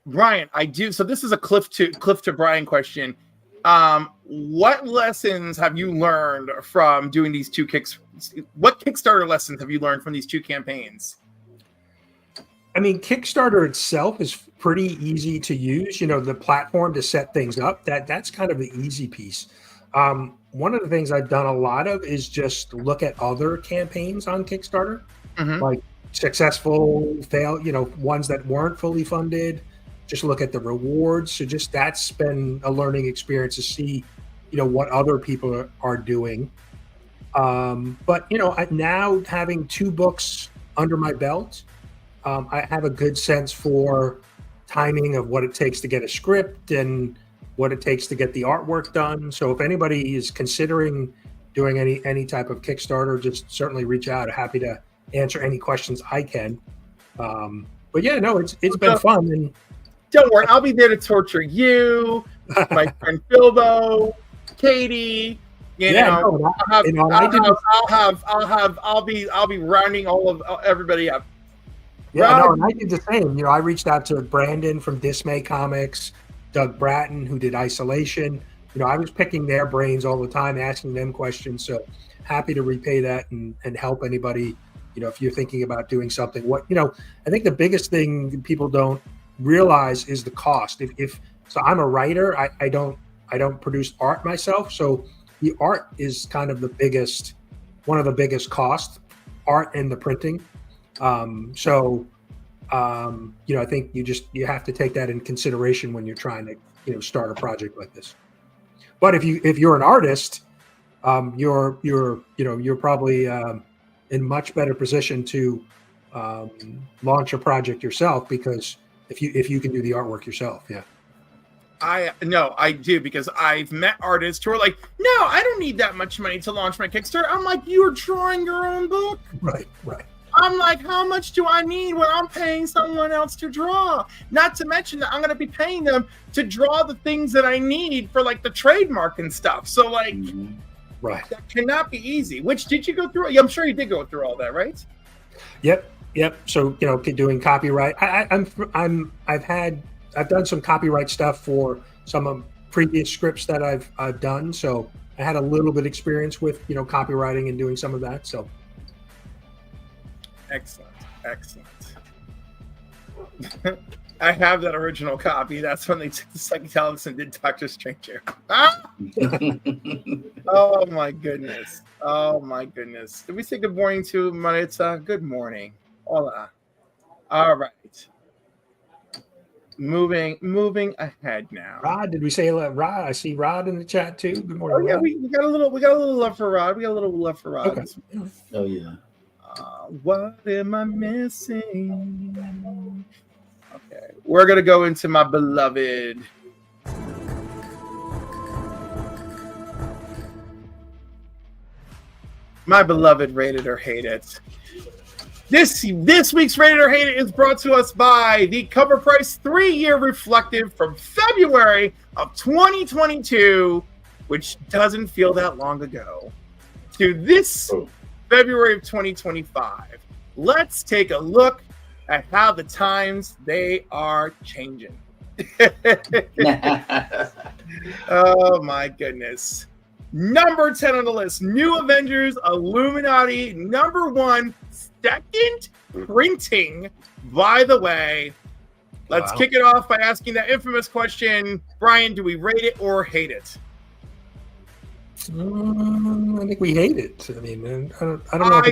Brian, I do. So this is a Cliff to Brian question. What lessons have you learned from doing these two What Kickstarter lessons have you learned from these two campaigns? I mean, Kickstarter itself is pretty easy to use. The platform to set things up, that's kind of the easy piece. One of the things I've done a lot of is just look at other campaigns on Kickstarter, like successful, fail, ones that weren't fully funded. Just look at the rewards. So just that's been a learning experience to see, what other people are doing. But now having 2 books under my belt, I have a good sense for timing of what it takes to get a script and what it takes to get the artwork done. So if anybody is considering doing any type of Kickstarter, just certainly reach out. I'm happy to answer any questions I can. But yeah, no, it's been fun. And don't worry, I'll be there to torture you, my friend Bilbo, Katie. I'll be rounding everybody up. Yeah, no, and I did the same. I reached out to Brandon from Dismay Comics, Doug Bratton, who did Isolation. I was picking their brains all the time, asking them questions. So happy to repay that and help anybody, if you're thinking about doing something. I think the biggest thing people don't realize is the cost. So I'm a writer. I don't produce art myself. So the art is kind of one of the biggest costs, art and the printing. I think you have to take that in consideration when you're trying to, start a project like this. But if you're an artist, you're probably in much better position to launch a project yourself, because if you can do the artwork yourself. Yeah. I do, because I've met artists who are like, no, I don't need that much money to launch my Kickstarter. I'm like, you're drawing your own book. Right. I'm like, how much do I need when I'm paying someone else to draw? Not to mention that I'm going to be paying them to draw the things that I need for like the trademark and stuff. So like, right, that cannot be easy. Which, did you go through? Yeah, I'm sure you did go through all that, right? Yep. So doing copyright. I've done some copyright stuff for some of previous scripts that I've done. So I had a little bit experience with copywriting and doing some of that. So. Excellent. I have that original copy. That's when they took the psychedelics and did Doctor Strange. Oh my goodness. Did we say good morning to Maritza? Good morning. Hola. All right. Moving ahead now. Rod, did we say Rod? I see Rod in the chat too. Good morning. Oh yeah, we got a little love for Rod. Okay. Oh yeah. What am I missing? Okay, we're gonna go into my beloved. Rate It or Hate It. This week's Rate It or Hate It is brought to us by the Cover Price 3-year reflective from February of 2022, which doesn't feel that long ago, to this February of 2025. Let's take a look at how the times they are changing. Oh my goodness. Number 10 on the list, New Avengers Illuminati, number 1, second printing, by the way. Let's kick it off by asking that infamous question. Brian, do we rate it or hate it? I think we hate it. I mean, I don't know.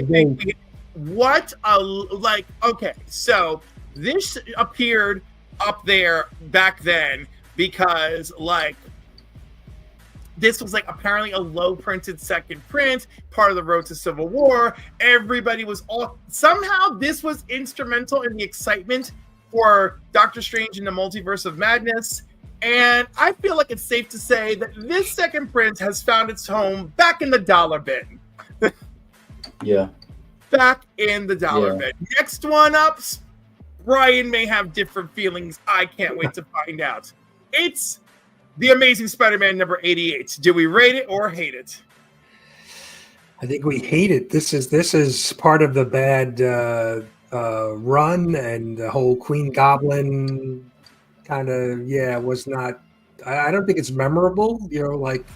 Okay, so this appeared up there back then because this was apparently a low printed second print, part of the road to Civil War. Everybody was somehow this was instrumental in the excitement for Doctor Strange in the Multiverse of Madness. And I feel like it's safe to say that this second print has found its home back in the dollar bin. Yeah. Back in the dollar bid. Next one up, Brian may have different feelings. I can't wait to find out. It's The Amazing Spider-Man number 88. Do we rate it or hate it? I think we hate it. This is part of the bad run, and the whole Queen Goblin kind of was not. I don't think it's memorable. Like,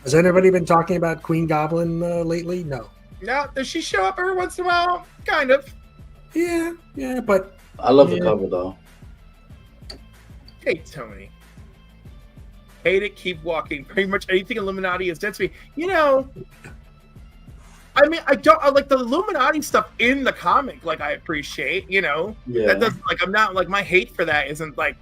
has anybody been talking about Queen Goblin lately? No. No. Does she show up every once in a while? Kind of. Yeah, but I love the cover though. Hey, Tony. Hate it. Keep walking. Pretty much anything Illuminati is dead to me. I mean, I like the Illuminati stuff in the comic. Like, I appreciate. That doesn't I'm not like my hate for that isn't like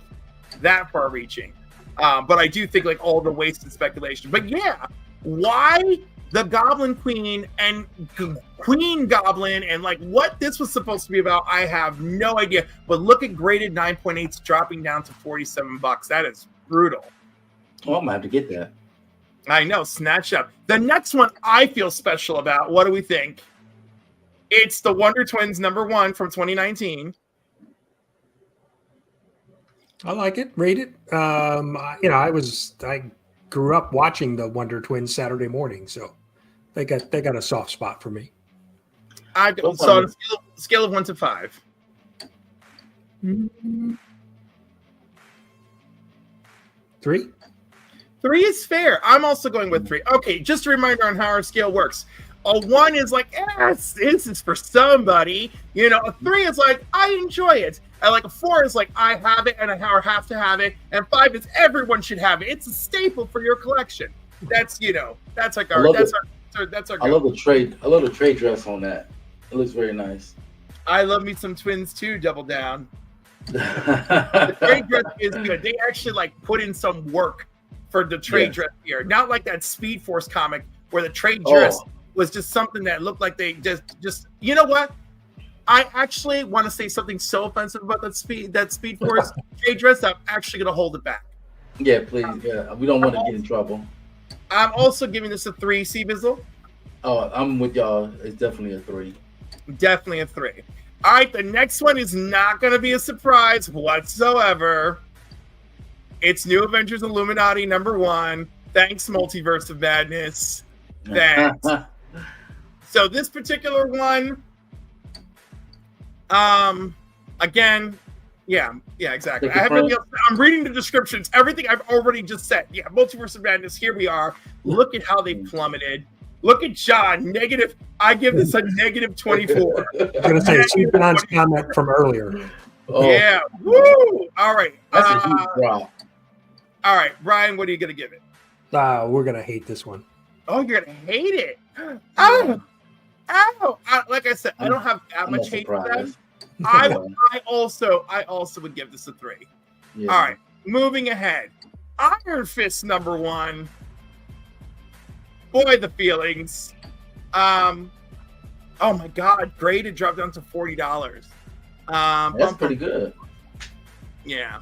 that far reaching. But I do think like all the wasted speculation. But yeah, why the Goblin Queen and Queen Goblin and like what this was supposed to be about, I have no idea. But look at graded 9.8s dropping down to $47. That is brutal. Oh, I'm gonna have to get that. I know, snatch up. The next one I feel special about. What do we think? It's the Wonder Twins number 1 from 2019. I like it. Rate it. I grew up watching the Wonder Twins Saturday morning, so they got a soft spot for me. So on a scale of 1 to 5. 3. 3 is fair. I'm also going with 3. Okay, just a reminder on how our scale works. A 1 is like, this is for somebody. A 3 is like, I enjoy it. And like a 4 is like, I have it and I have to have it. And 5 is everyone should have it. It's a staple for your collection. That's that's like our that's our I love the trade. I love the trade dress on that. It looks very nice. I love me some Twins too. Double down. The trade dress is good. They actually like put in some work for the trade dress here. Not like that Speed Force comic where the trade dress was just something that looked like they just you know what? I actually want to say something so offensive about that Speed Force trade dress that I'm actually going to hold it back. Yeah, please. Yeah, we don't want to get in trouble. I'm also giving this a 3, Cbizzle. Oh, I'm with y'all. It's definitely a 3. Definitely a 3. All right, the next one is not going to be a surprise whatsoever. It's New Avengers Illuminati number 1. Thanks, Multiverse of Madness. Thanks. So this particular one, again, yeah, exactly. I'm reading the descriptions. Everything I've already just said. Yeah, Multiverse of Madness. Here we are. Look at how they plummeted. Look at John. Negative. I give this a negative 24. I was going to say, it's John's comment from earlier. Oh. Yeah. Woo! All right. That's a huge drop. All right, Brian, what are you going to give it? We're going to hate this one. Oh, you're going to hate it. Oh. Like I said, I don't have that much hate for them. I also would give this a 3. Yeah. All right, moving ahead. Iron Fist number 1. Boy, the feelings. Oh my God, graded dropped down to $40. That's pretty good. Yeah,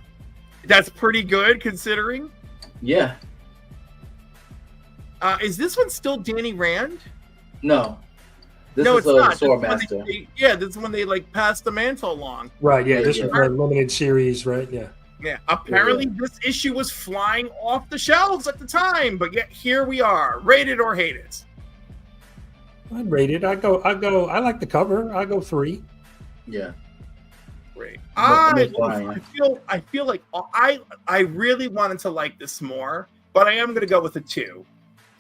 that's pretty good considering. Yeah. Is this one still Danny Rand? No. This no, is it's not. Sword Master. This is when they like passed the mantle along. Right. Yeah. This was a limited series, right? Yeah. Yeah. Apparently, this issue was flying off the shelves at the time, but yet here we are. Rate it or hate it? I'd rate it. I go. I like the cover. I go 3. Yeah. Great. I feel like I really wanted to like this more, but I am going to go with a 2.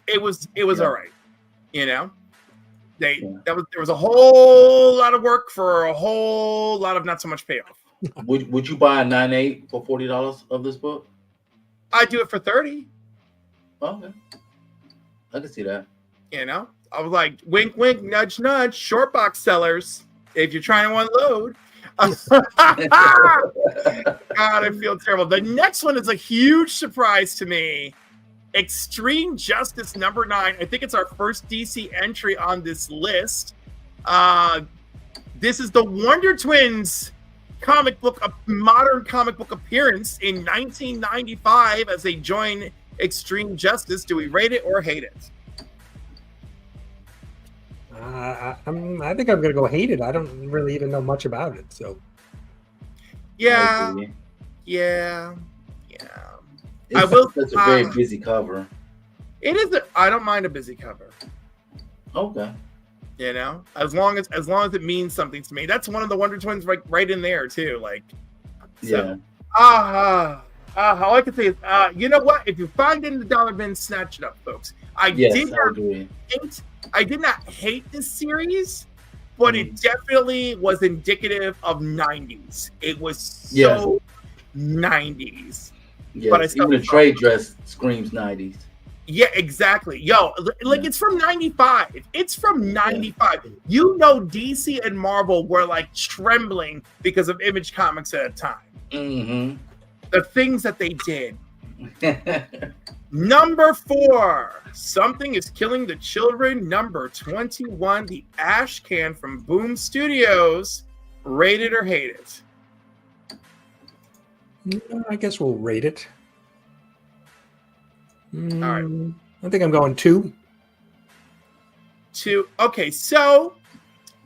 It was all right. There was a whole lot of work for a whole lot of not so much payoff. Would you buy a 9.8 for $40 of this book? I'd do it for 30. Okay, I can see that. I was like, wink, wink, nudge, nudge. Short box sellers, if you're trying to unload. God, I feel terrible. The next one is a huge surprise to me. Extreme Justice number 9. I think it's our first DC entry on this list. This is the Wonder Twins modern comic book appearance in 1995 as they join Extreme Justice. Do we rate it or hate it? I think I'm gonna go hate it. I don't really even know much about it, so. Yeah. I will. That's a very busy cover. It is. I don't mind a busy cover. Okay. You know, as long as it means something to me. That's one of the Wonder Twins right in there too. Like, so, all I can say is, you know what? If you find it in the dollar bin, snatch it up, folks. I did not hate this series, but it definitely was indicative of 90s. It was so 90s. Yes, but even the trade dress screams 90s. Yeah, exactly. Yo, like it's from 95. It's from 95. Yeah. You know, DC and Marvel were like trembling because of Image Comics at a time. Mm-hmm. The things that they did. Number 4, Something is Killing the Children. Number 21, The Ash Can from Boom Studios. Rate it or hate it? I guess we'll rate it. All right. I think I'm going 2. 2. Okay, so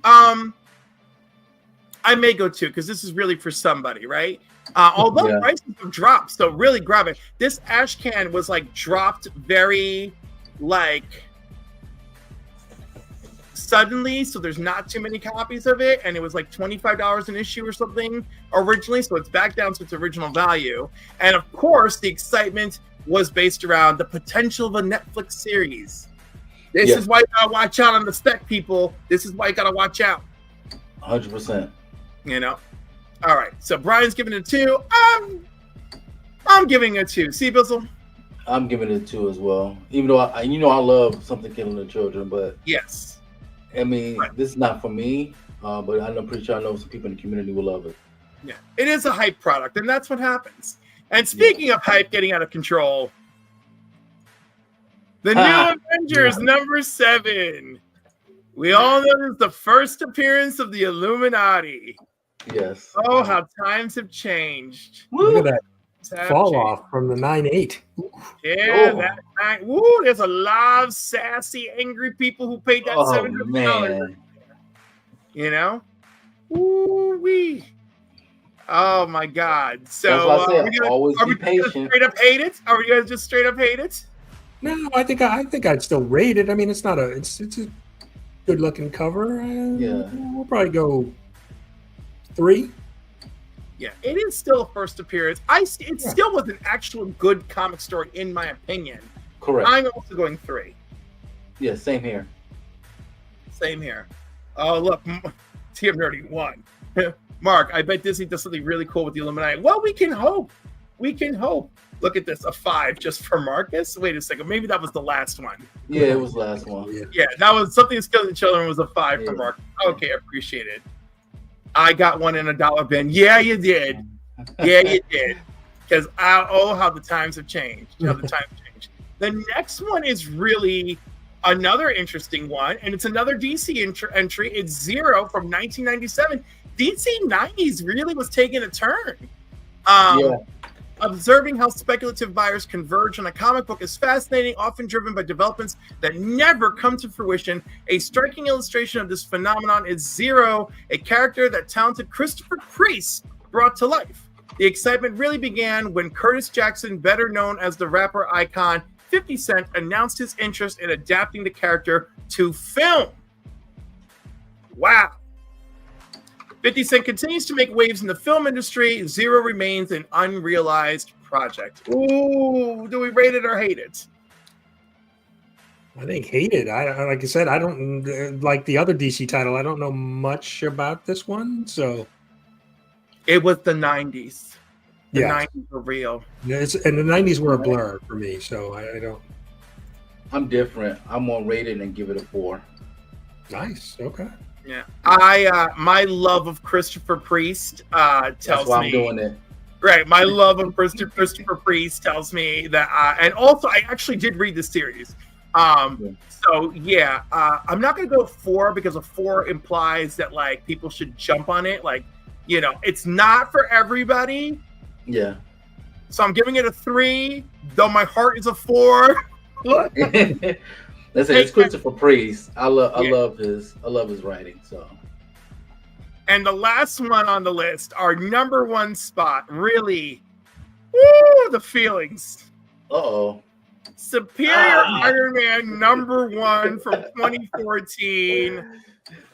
I may go 2 because this is really for somebody, right? Although prices have dropped, so really grab it. This Ash Can was like dropped very like suddenly, so there's not too many copies of it, and it was like $25 an issue or something originally, so it's back down to its original value. And of course, the excitement was based around the potential of a Netflix series. This is why you gotta watch out on the spec, people. This is why you gotta watch out. 100%. You know. All right. So Brian's giving it a 2. I'm giving it a 2. Cbizzle? I'm giving it a 2 as well. Even though I love Something Killing the Children, but yes, I mean this is not for me. But I'm pretty sure I know some people in the community will love it. Yeah, it is a hype product, and that's what happens. And speaking of hype getting out of control, the new Avengers number 7. We all know this is the first appearance of the Illuminati. Yes. Oh, how times have changed. Look at that fall off from the 9.8. Yeah, there's a lot of sassy, angry people who paid that $700. You know? Ooh-wee. Oh my God! So are we patient. Straight up hate it? Are we gonna just straight up hate it? No, I think I'd still rate it. I mean, it's a good looking cover. We'll probably go 3. Yeah, it is still a first appearance. It still was an actual good comic story in my opinion. Correct. I'm also going 3. Yeah, same here. Same here. Oh look, TM Nerdy 1. Mark, I bet Disney does something really cool with the Illuminati. Well, we can hope. We can hope. Look at this, a 5 just for Marcus. Wait a second, maybe that was the last one. Yeah, it was the last one. Yeah, that was Something Is Killing the Children was a 5 for Marcus. Okay, I appreciate it. I got one in a dollar bin. Yeah, you did. Yeah, you did. Because how the times have changed. The next one is really another interesting one, and it's another DC entry. It's Zero from 1997. DC 90s really was taking a turn. Observing how speculative buyers converge on a comic book is fascinating, often driven by developments that never come to fruition. A striking illustration of this phenomenon is Zero, a character that talented Christopher Priest brought to life. The excitement really began when Curtis Jackson, better known as the rapper icon 50 Cent, announced his interest in adapting the character to film. Wow. 50 Cent continues to make waves in the film industry. Zero remains an unrealized project. Ooh, do we rate it or hate it? I think hate it. Like I said, I don't like the other DC title. I don't know much about this one, so it was the 90s. The 90s were real. And the 90s were a blur for me, so I don't. I'm different. I'm gonna rate it and give it a 4. Nice. Okay. Yeah, my love of Christopher Priest tells That's why me. I'm doing it. Right, my love of Christopher Priest tells me that, and also I actually did read the series. So yeah, I'm not gonna go 4 because a 4 implies that like people should jump on it. Like, you know, it's not for everybody. Yeah. So I'm giving it a 3, though my heart is a 4. Listen, it's Christopher Priest. I love his writing. So. And the last one on the list, our number one spot, really, woo, the feelings. Uh-oh. Superior Iron Man -- 1 from 2014.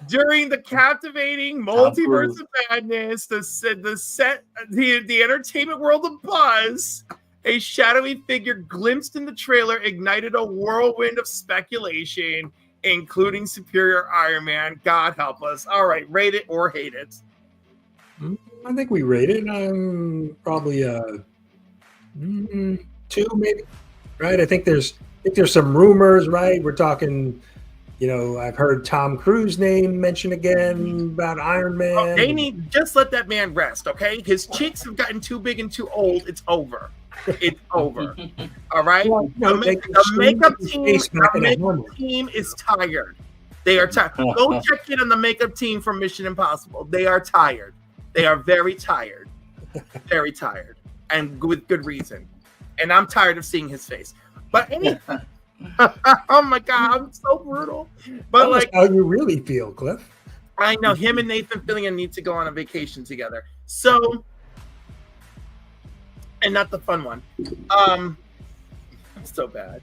During the captivating multiverse of madness, the entertainment world of buzz, a shadowy figure glimpsed in the trailer ignited a whirlwind of speculation, including Superior Iron Man. God help us. All right, rate it or hate it. I think we rate it. Probably 2, maybe. Right? I think there's some rumors. Right? We're talking. I've heard Tom Cruise's name mentioned again about Iron Man. Oh, they need just let that man rest. Okay, his cheeks have gotten too big and too old. It's over. It's over. All right. Well, the makeup team is tired. They are tired. Go check in on the makeup team from Mission Impossible. They are tired. They are very tired. Very tired. And with good reason. And I'm tired of seeing his face. But anyway, oh my God, I'm so brutal. But that's how you really feel, Cliff. I know him and Nathan Fillion need to go on a vacation together. So, and not the fun one. So bad.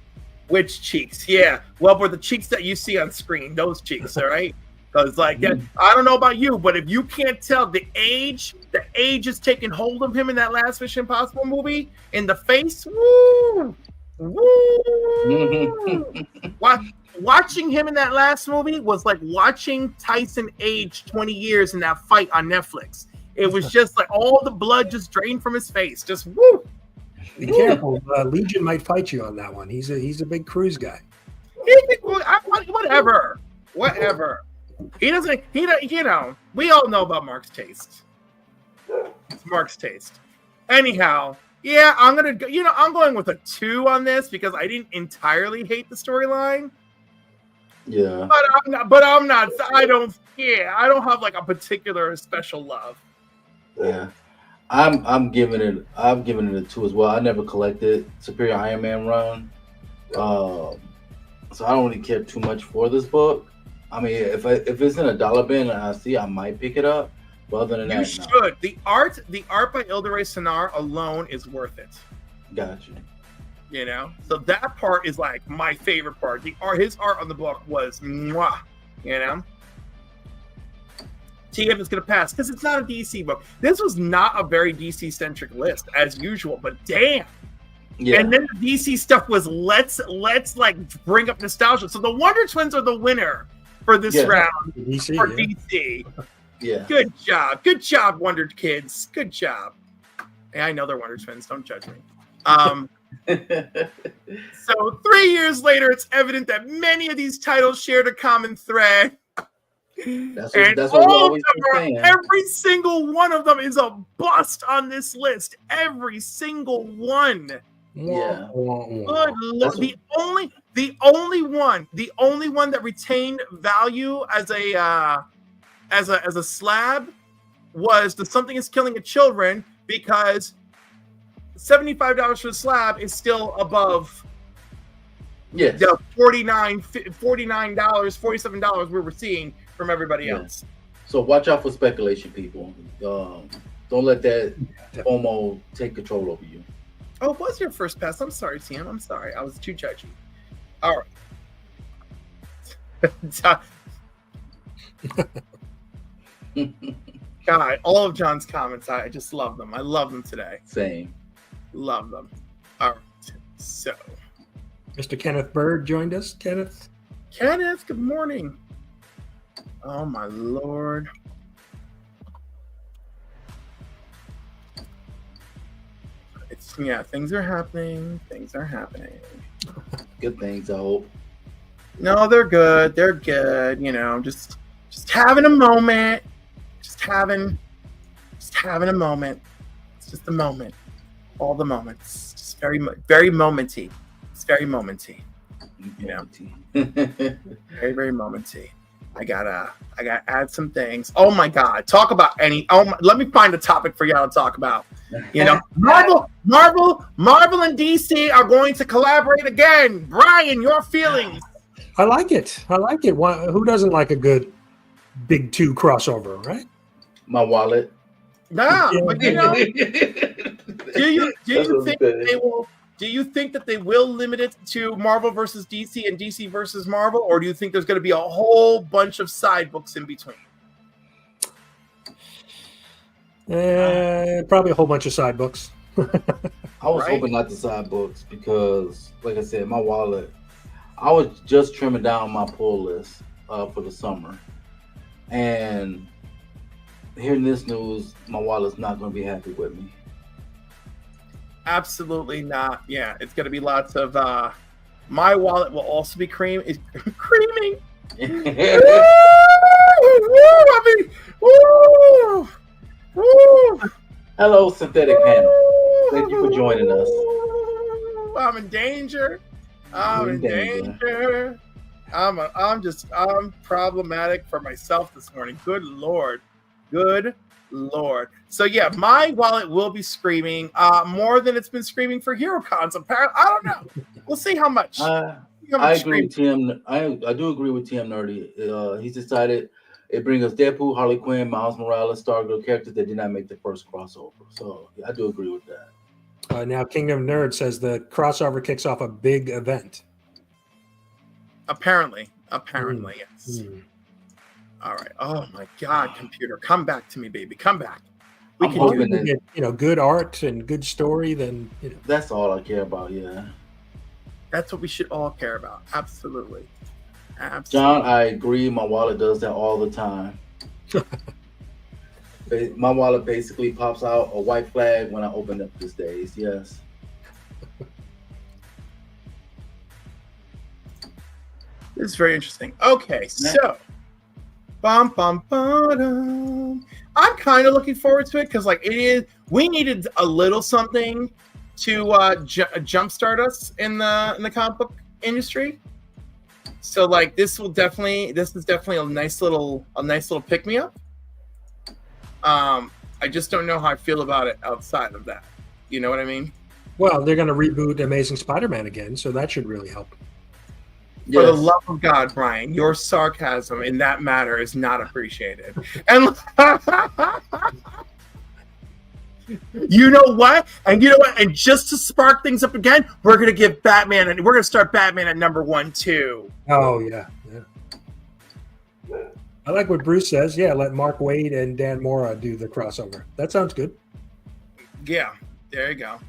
Which cheeks? Yeah. Well, for the cheeks that you see on screen, those cheeks, all right? Because I don't know about you, but if you can't tell the age is taking hold of him in that last Mission Impossible movie, in the face, woo! Watching him in that last movie was like watching Tyson age 20 years in that fight on Netflix. It was just like all the blood just drained from his face. Just woo. Be careful. Legion might fight you on that one. He's a big Cruise guy. Whatever. He doesn't. We all know about Mark's taste. It's Mark's taste. Anyhow. Yeah, I'm gonna go. I'm going with a 2 on this because I didn't entirely hate the storyline. Yeah, but I'm not. I don't have like a particular special love. Yeah, I'm giving it a 2 as well. I never collected Superior Iron Man run, so I don't really care too much for this book. I mean, if it's in a dollar bin and I see, I might pick it up. Other than you should. No. The art by Ildare Sonar alone is worth it. Gotcha. So that part is like my favorite part. His art on the book was mwah. TF is gonna pass because it's not a DC book. This was not a very DC centric list as usual, but damn. Yeah. And then the DC stuff was let's like bring up nostalgia. So the Wonder Twins are the winner for this round for DC. Yeah. Good job, Wonder Kids. Good job. Yeah, I know they're Wonder Twins. Don't judge me. So 3 years later, it's evident that many of these titles shared a common thread. That's what every single one of them is a bust on this list. Every single one. Yeah. Good Lord. The only one that retained value as a slab was the Something is Killing the Children, because $75 for the slab is still above the $49, $47 we were seeing from everybody else. So watch out for speculation, people. Don't let that FOMO take control over you. Oh, it was your first pass. I'm sorry, Sam. I'm sorry. I was too judgy. All right. God, all of John's comments, I just love them. I love them today. Same. Love them. All right. So, Mr. Kenneth Bird joined us. Kenneth, good morning. Oh, my Lord. Things are happening. Good things, I hope. No, they're good. Just having a moment. Just having a moment. It's just a moment. All the moments. Just very, very momenty. It's very momenty. Very, very momenty. I gotta add some things. Oh my God! Talk about let me find a topic for y'all to talk about. Marvel and DC are going to collaborate again. Brian, your feelings? I like it. Who doesn't like a good big two crossover, right? My wallet. Nah, Yeah. but do you think that they will limit it to Marvel versus DC and DC versus Marvel, or do you think there's going to be a whole bunch of side books in between? Probably a whole bunch of side books. I was hoping not the side books because, like I said, my wallet. I was just trimming down my pull list for the summer, and hearing this news, my wallet's not going to be happy with me. Absolutely not. Yeah, it's going to be lots of. My wallet will also be creaming. Hello, synthetic panel. Thank you for joining us. I'm in danger. I'm in danger. I'm problematic for myself this morning. Good Lord. So yeah, my wallet will be screaming more than it's been screaming for HeroCons. Apparently, I don't know. We'll see how much. I agree with TM. I do agree with TM Nerdy. He's decided it brings us Deadpool, Harley Quinn, Miles Morales, Stargirl characters that did not make the first crossover. So yeah, I do agree with that. Now, Kingdom of Nerd says the crossover kicks off a big event. Apparently, yes. All right. Oh my God, computer, come back to me, baby. Come back. We can get, good art and good story. Then that's all I care about. Yeah, that's what we should all care about. Absolutely. John, I agree. My wallet does that all the time. My wallet basically pops out a white flag when I open it these days. Yes. This is very interesting. Okay, so I'm kind of looking forward to it because, like, we needed a little something to jumpstart us in the comic book industry. So, like, this is definitely a nice little pick me up. I just don't know how I feel about it outside of that. You know what I mean? Well, they're going to reboot Amazing Spider-Man again, so that should really help. Yes. For the love of God, Brian, your sarcasm in that matter is not appreciated. And you know what? And just to spark things up again, we're going to give Batman, and we're going to start Batman at number 1 too. Oh yeah. I like what Bruce says. Yeah, let Mark Waid and Dan Mora do the crossover. That sounds good. Yeah, there you go.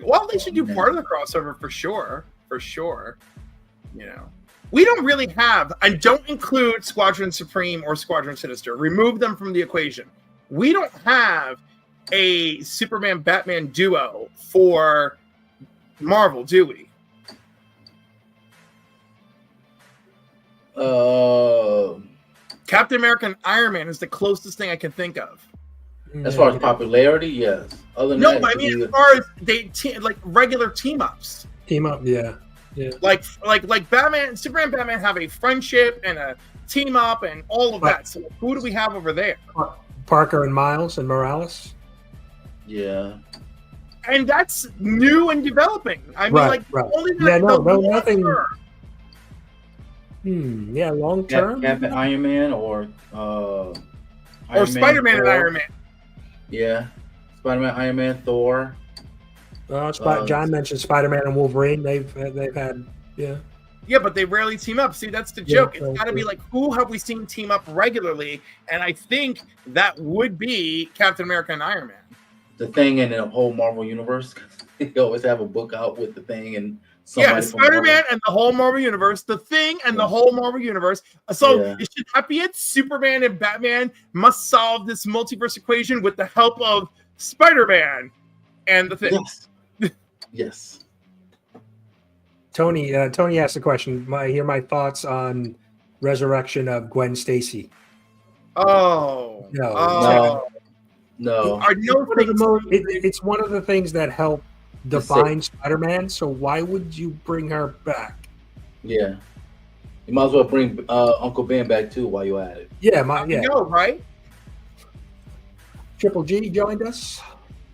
Well, they should do part of the crossover for sure. We don't really have, and don't include Squadron Supreme or Squadron Sinister. Remove them from the equation. We don't have a Superman-Batman duo for Marvel, do we? Captain America and Iron Man is the closest thing I can think of. As far as popularity, yes. Other than that, but I mean, as far as like regular team ups. Team up, yeah. Like Batman, Superman, and Batman have a friendship and a team up and all of that. So who do we have over there? Parker and Miles and Morales. Yeah. And that's new and developing. I mean, only nothing. Yeah, long term. Captain Iron Man or Spider-Man and Iron Man. Yeah, Spider-Man, Iron Man, Thor. John mentioned Spider-Man and Wolverine. They've had Yeah, but they rarely team up. See, that's the joke. It's got to be like, who have we seen team up regularly? And I think that would be Captain America and Iron Man. The Thing in the whole Marvel universe. They always have a book out with the Thing and Spider-Man and the whole Marvel universe, the Thing and the whole Marvel universe. So it should not be it. Superman and Batman must solve this multiverse equation with the help of Spider-Man and the Thing. Yes. Tony asked a question. Hear my thoughts on resurrection of Gwen Stacy. No. It's one of the things that help define Spider-Man. So why would you bring her back? Yeah, you might as well bring Uncle Ben back too while you're at it. Right? Triple G joined us.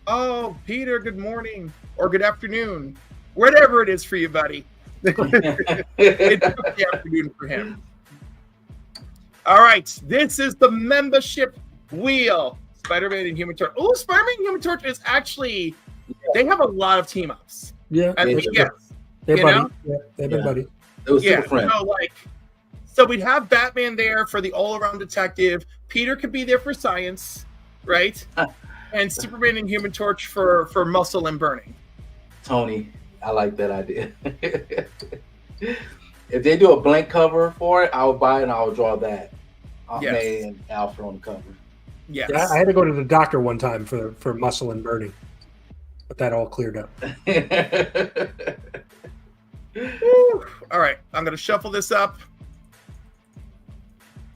Oh, Peter, good morning or good afternoon, whatever it is for you, buddy. It took the afternoon for him. All right, this is the membership wheel. Spider-Man and Human Torch. Oh, Spider-Man and Human Torch is actually, they have a lot of team-ups. Yeah. And yes. They're You buddy. know? Yeah, they've been buddy. It was super friend. So we'd have Batman there for the all-around detective. Peter could be there for science, right? And Superman and Human Torch for muscle and burning. Tony, I like that idea. If they do a blank cover for it, I'll buy it and I'll draw that. May and Alfred on the cover. Yes. Yeah, I had to go to the doctor one time for muscle and burning, but that all cleared up. All right, I'm going to shuffle this up.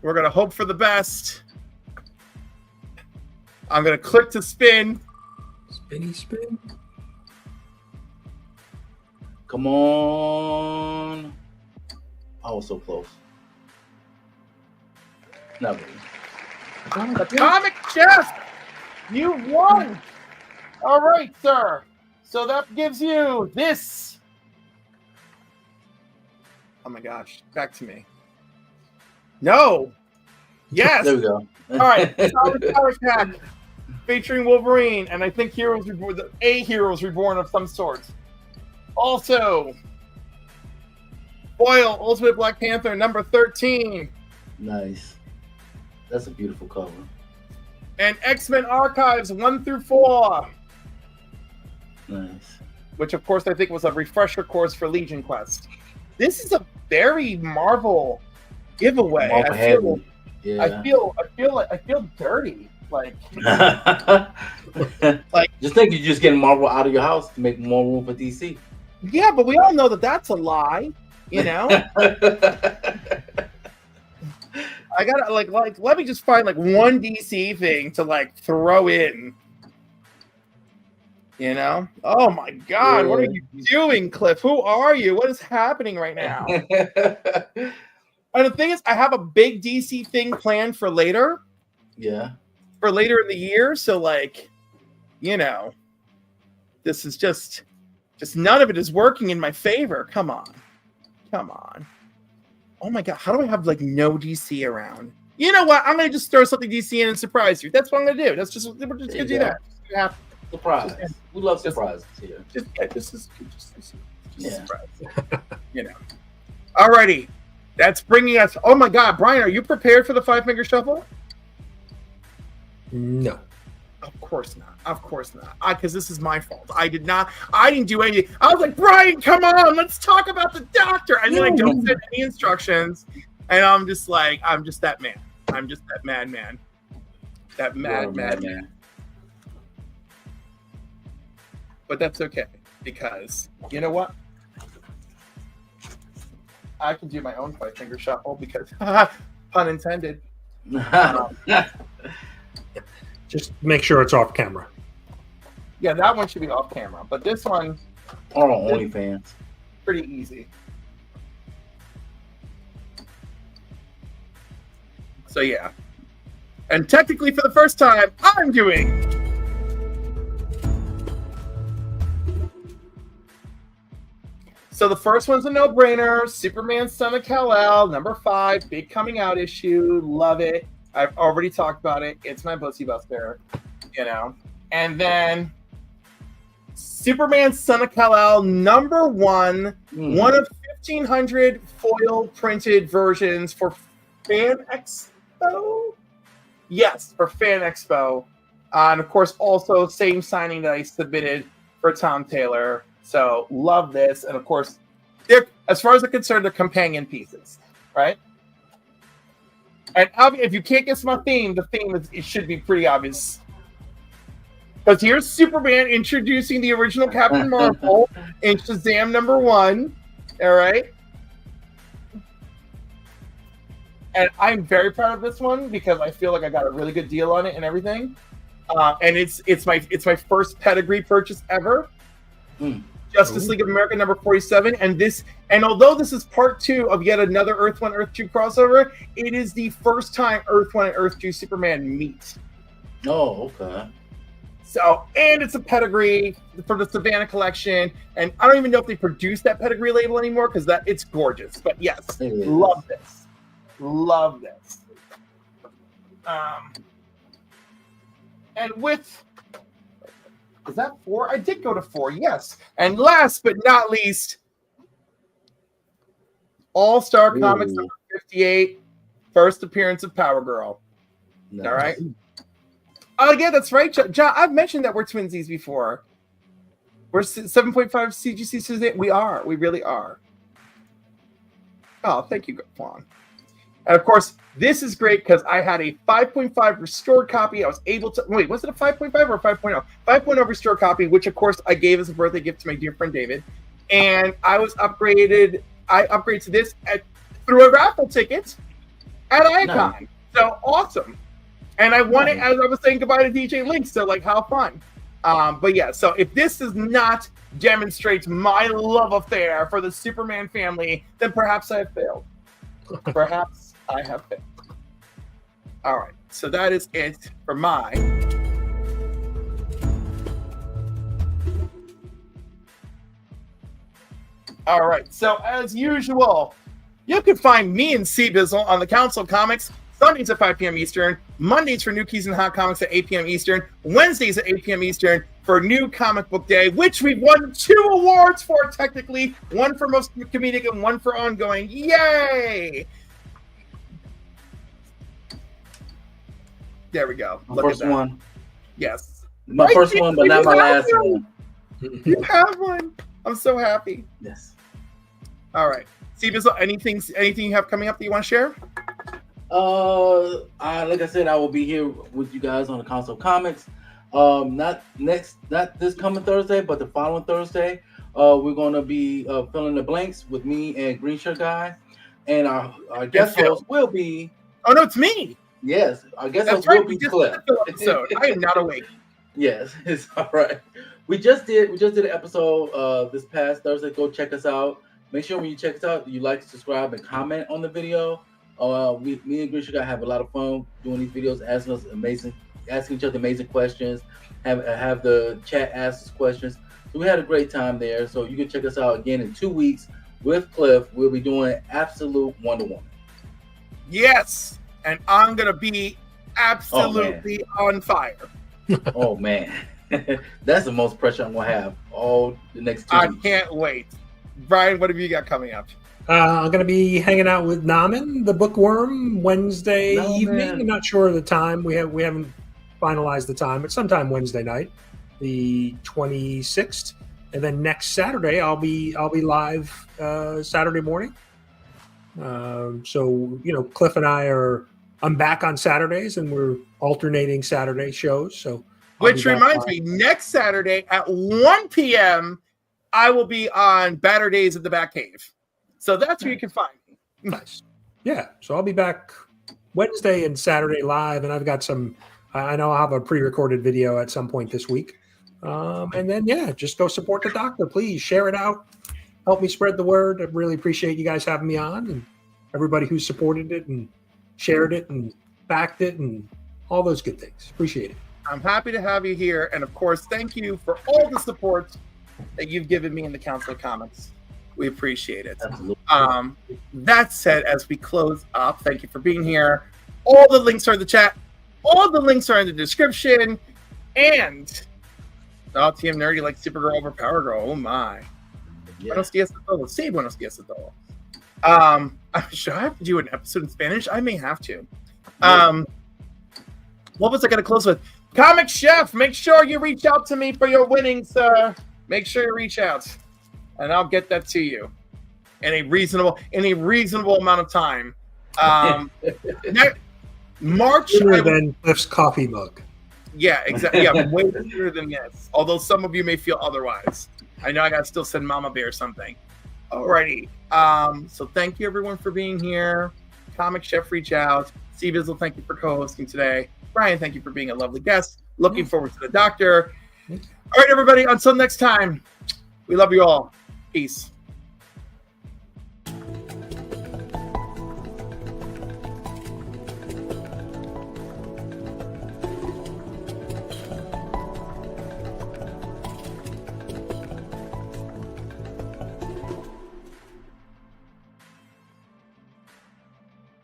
We're going to hope for the best. I'm going to click to spin. Spinny spin. Come on. I was so close. Not really. Atomic Chef, you won. All right, sir. So that gives you this. Oh my gosh, back to me. No. Yes. There we go. All right. Atomic Power Pack featuring Wolverine, and I think Heroes Reborn, a Heroes Reborn of some sort. Also, Foil Ultimate Black Panther number 13. Nice. That's a beautiful cover. And X-Men Archives 1 through 4. Nice. Which, of course, I think was a refresher course for Legion Quest. This is a very Marvel giveaway. I feel dirty. Like, just think you're just getting Marvel out of your house to make more room for DC. Yeah, but we all know that that's a lie. You know. I gotta like let me just find like one DC thing to like throw in. You know? Oh my God, what are you doing, Cliff? Who are you? What is happening right now? And the thing is, I have a big DC thing planned for later. Yeah. For later in the year. So like, you know, this is just none of it is working in my favor. Come on. Oh my God, how do I have like no DC around? You know what? I'm gonna just throw something DC in and surprise you. That's what I'm gonna do. We're just gonna do that. Surprise. We love surprises here. Just surprise. You know. Alrighty. That's bringing us. Oh my God, Brian, are you prepared for the 5-finger shuffle? No. Of course not. Because this is my fault. I didn't do anything. I was like, Brian, come on, let's talk about the doctor. And then I don't send any instructions. And I'm just that man. I'm just that madman. That madman. But that's okay. Because you know what? I can do my own 5-finger shuffle because pun intended. Just make sure it's off camera. Yeah, that one should be off camera, but this one, OnlyFans, pretty easy. So yeah, and technically for the first time, I'm doing. So the first one's a no-brainer. Superman Son of Kal-El, number 5, big coming out issue. Love it. I've already talked about it. It's my pussy buster, you know. And then Superman Son of Kal-El, number 1, one of 1,500 foil printed versions for Fan Expo. Yes, for Fan Expo. And of course, also same signing that I submitted for Tom Taylor. So love this. And of course, they're, as far as I'm concerned, they're companion pieces, right? And if you can't guess my theme, the theme it should be pretty obvious. Because here's Superman introducing the original Captain Marvel in Shazam number 1. All right. And I'm very proud of this one because I feel like I got a really good deal on it and everything. And it's my first pedigree purchase ever. Justice League of America number 47, and although this is part 2 of yet another Earth 1, Earth 2 crossover, it is the first time Earth 1 and Earth 2 Superman meet. Oh, okay. So, and it's a pedigree for the Savannah collection. And I don't even know if they produce that pedigree label anymore because it's gorgeous. But yes, love this. Love this. And with, is that 4? I did go to 4, yes. And last but not least, All-Star Comics number 58, first appearance of Power Girl. Nice. All right. Oh, yeah, that's right, John. I've mentioned that we're twinsies before. We're 7.5 CGC Suzanne. We are. We really are. Oh, thank you, Juan. And of course, this is great because I had a 5.5 restored copy. I was able to wait. Was it a 5.5 or a 5.0? 5.0 restored copy, which of course I gave as a birthday gift to my dear friend David. And I was upgraded. I upgraded to this through a raffle ticket at Icon. Nice. So awesome. And I won it as I was saying goodbye to DJ Link. So like, how fun. But yeah, so if this does not demonstrate my love affair for the Superman family, then perhaps I have failed. Perhaps I have failed. All right, so that is it for my all right, so as usual, you can find me and Cbizzle on the Council of Comics Sundays at 5 p.m. Eastern, Mondays for New Keys and Hot Comics at 8 p.m. Eastern, Wednesdays at 8 p.m. Eastern for New Comic Book Day, which we've won 2 awards for technically, one for most comedic and one for ongoing. Yay! There we go. My first one. Yes. My first one, but not my last one. You have one. I'm so happy. Yes. All right. Cbizzle, anything you have coming up that you want to share? Like I said, I will be here with you guys on the Council of Comics. Not this coming Thursday, but the following Thursday. We're gonna be filling the blanks with me and Green Shirt Guy, and our guest host will be. Oh no, it's me. Yes, our guest host will be Cliff. Episode. I am not awake. Yes, it's all right. We just did an episode this past Thursday. Go check us out. Make sure when you check us out, you like, subscribe, and comment on the video. Me and Green Shirt Guy have a lot of fun doing these videos, asking each other amazing questions. Have the chat ask us questions. So we had a great time there. So you can check us out again in 2 weeks with Cliff. We'll be doing Absolute Wonder Woman. Yes, and I'm gonna be absolutely on fire. Oh man, that's the most pressure I'm gonna have all the next 2 weeks. I can't wait. Brian, what have you got coming up? I'm going to be hanging out with Naman, the bookworm, Wednesday evening. I'm not sure of the time. We haven't finalized the time, but sometime Wednesday night, the 26th, and then next Saturday I'll be live Saturday morning. So Cliff and I'm back on Saturdays, and we're alternating Saturday shows. So which reminds me, next Saturday at 1 p.m. I will be on Batter Days at the Batcave. So that's where you can find me. Nice. Yeah. So I'll be back Wednesday and Saturday live, and I've got I know I'll have a pre-recorded video at some point this week. And then, just go support the doctor. Please share it out. Help me spread the word. I really appreciate you guys having me on, and everybody who supported it and shared it and backed it and all those good things. Appreciate it. I'm happy to have you here. And of course, thank you for all the support that you've given me in the Council of Comics. We appreciate it. That said, as we close up, thank you for being here. All the links are in the chat. All the links are in the description. And TM Nerdy like Supergirl over Power Girl. Oh my. Yeah. Buenos dias a todos. Sí, buenos dias a todos. Should I have to do an episode in Spanish? I may have to. What was I going to close with? Comic Chef, make sure you reach out to me for your winnings, sir. Make sure you reach out, and I'll get that to you in a reasonable amount of time. March sooner than Cliff's coffee mug. Yeah, exactly. Yeah, way sooner than this. Although some of you may feel otherwise. I know I got to still send Mama Bear something. Alrighty. So thank you everyone for being here. Comic Chef, reach out. Cbizzle, thank you for co-hosting today. Brian, thank you for being a lovely guest. Looking forward to the doctor. All right, everybody. Until next time, we love you all. Peace.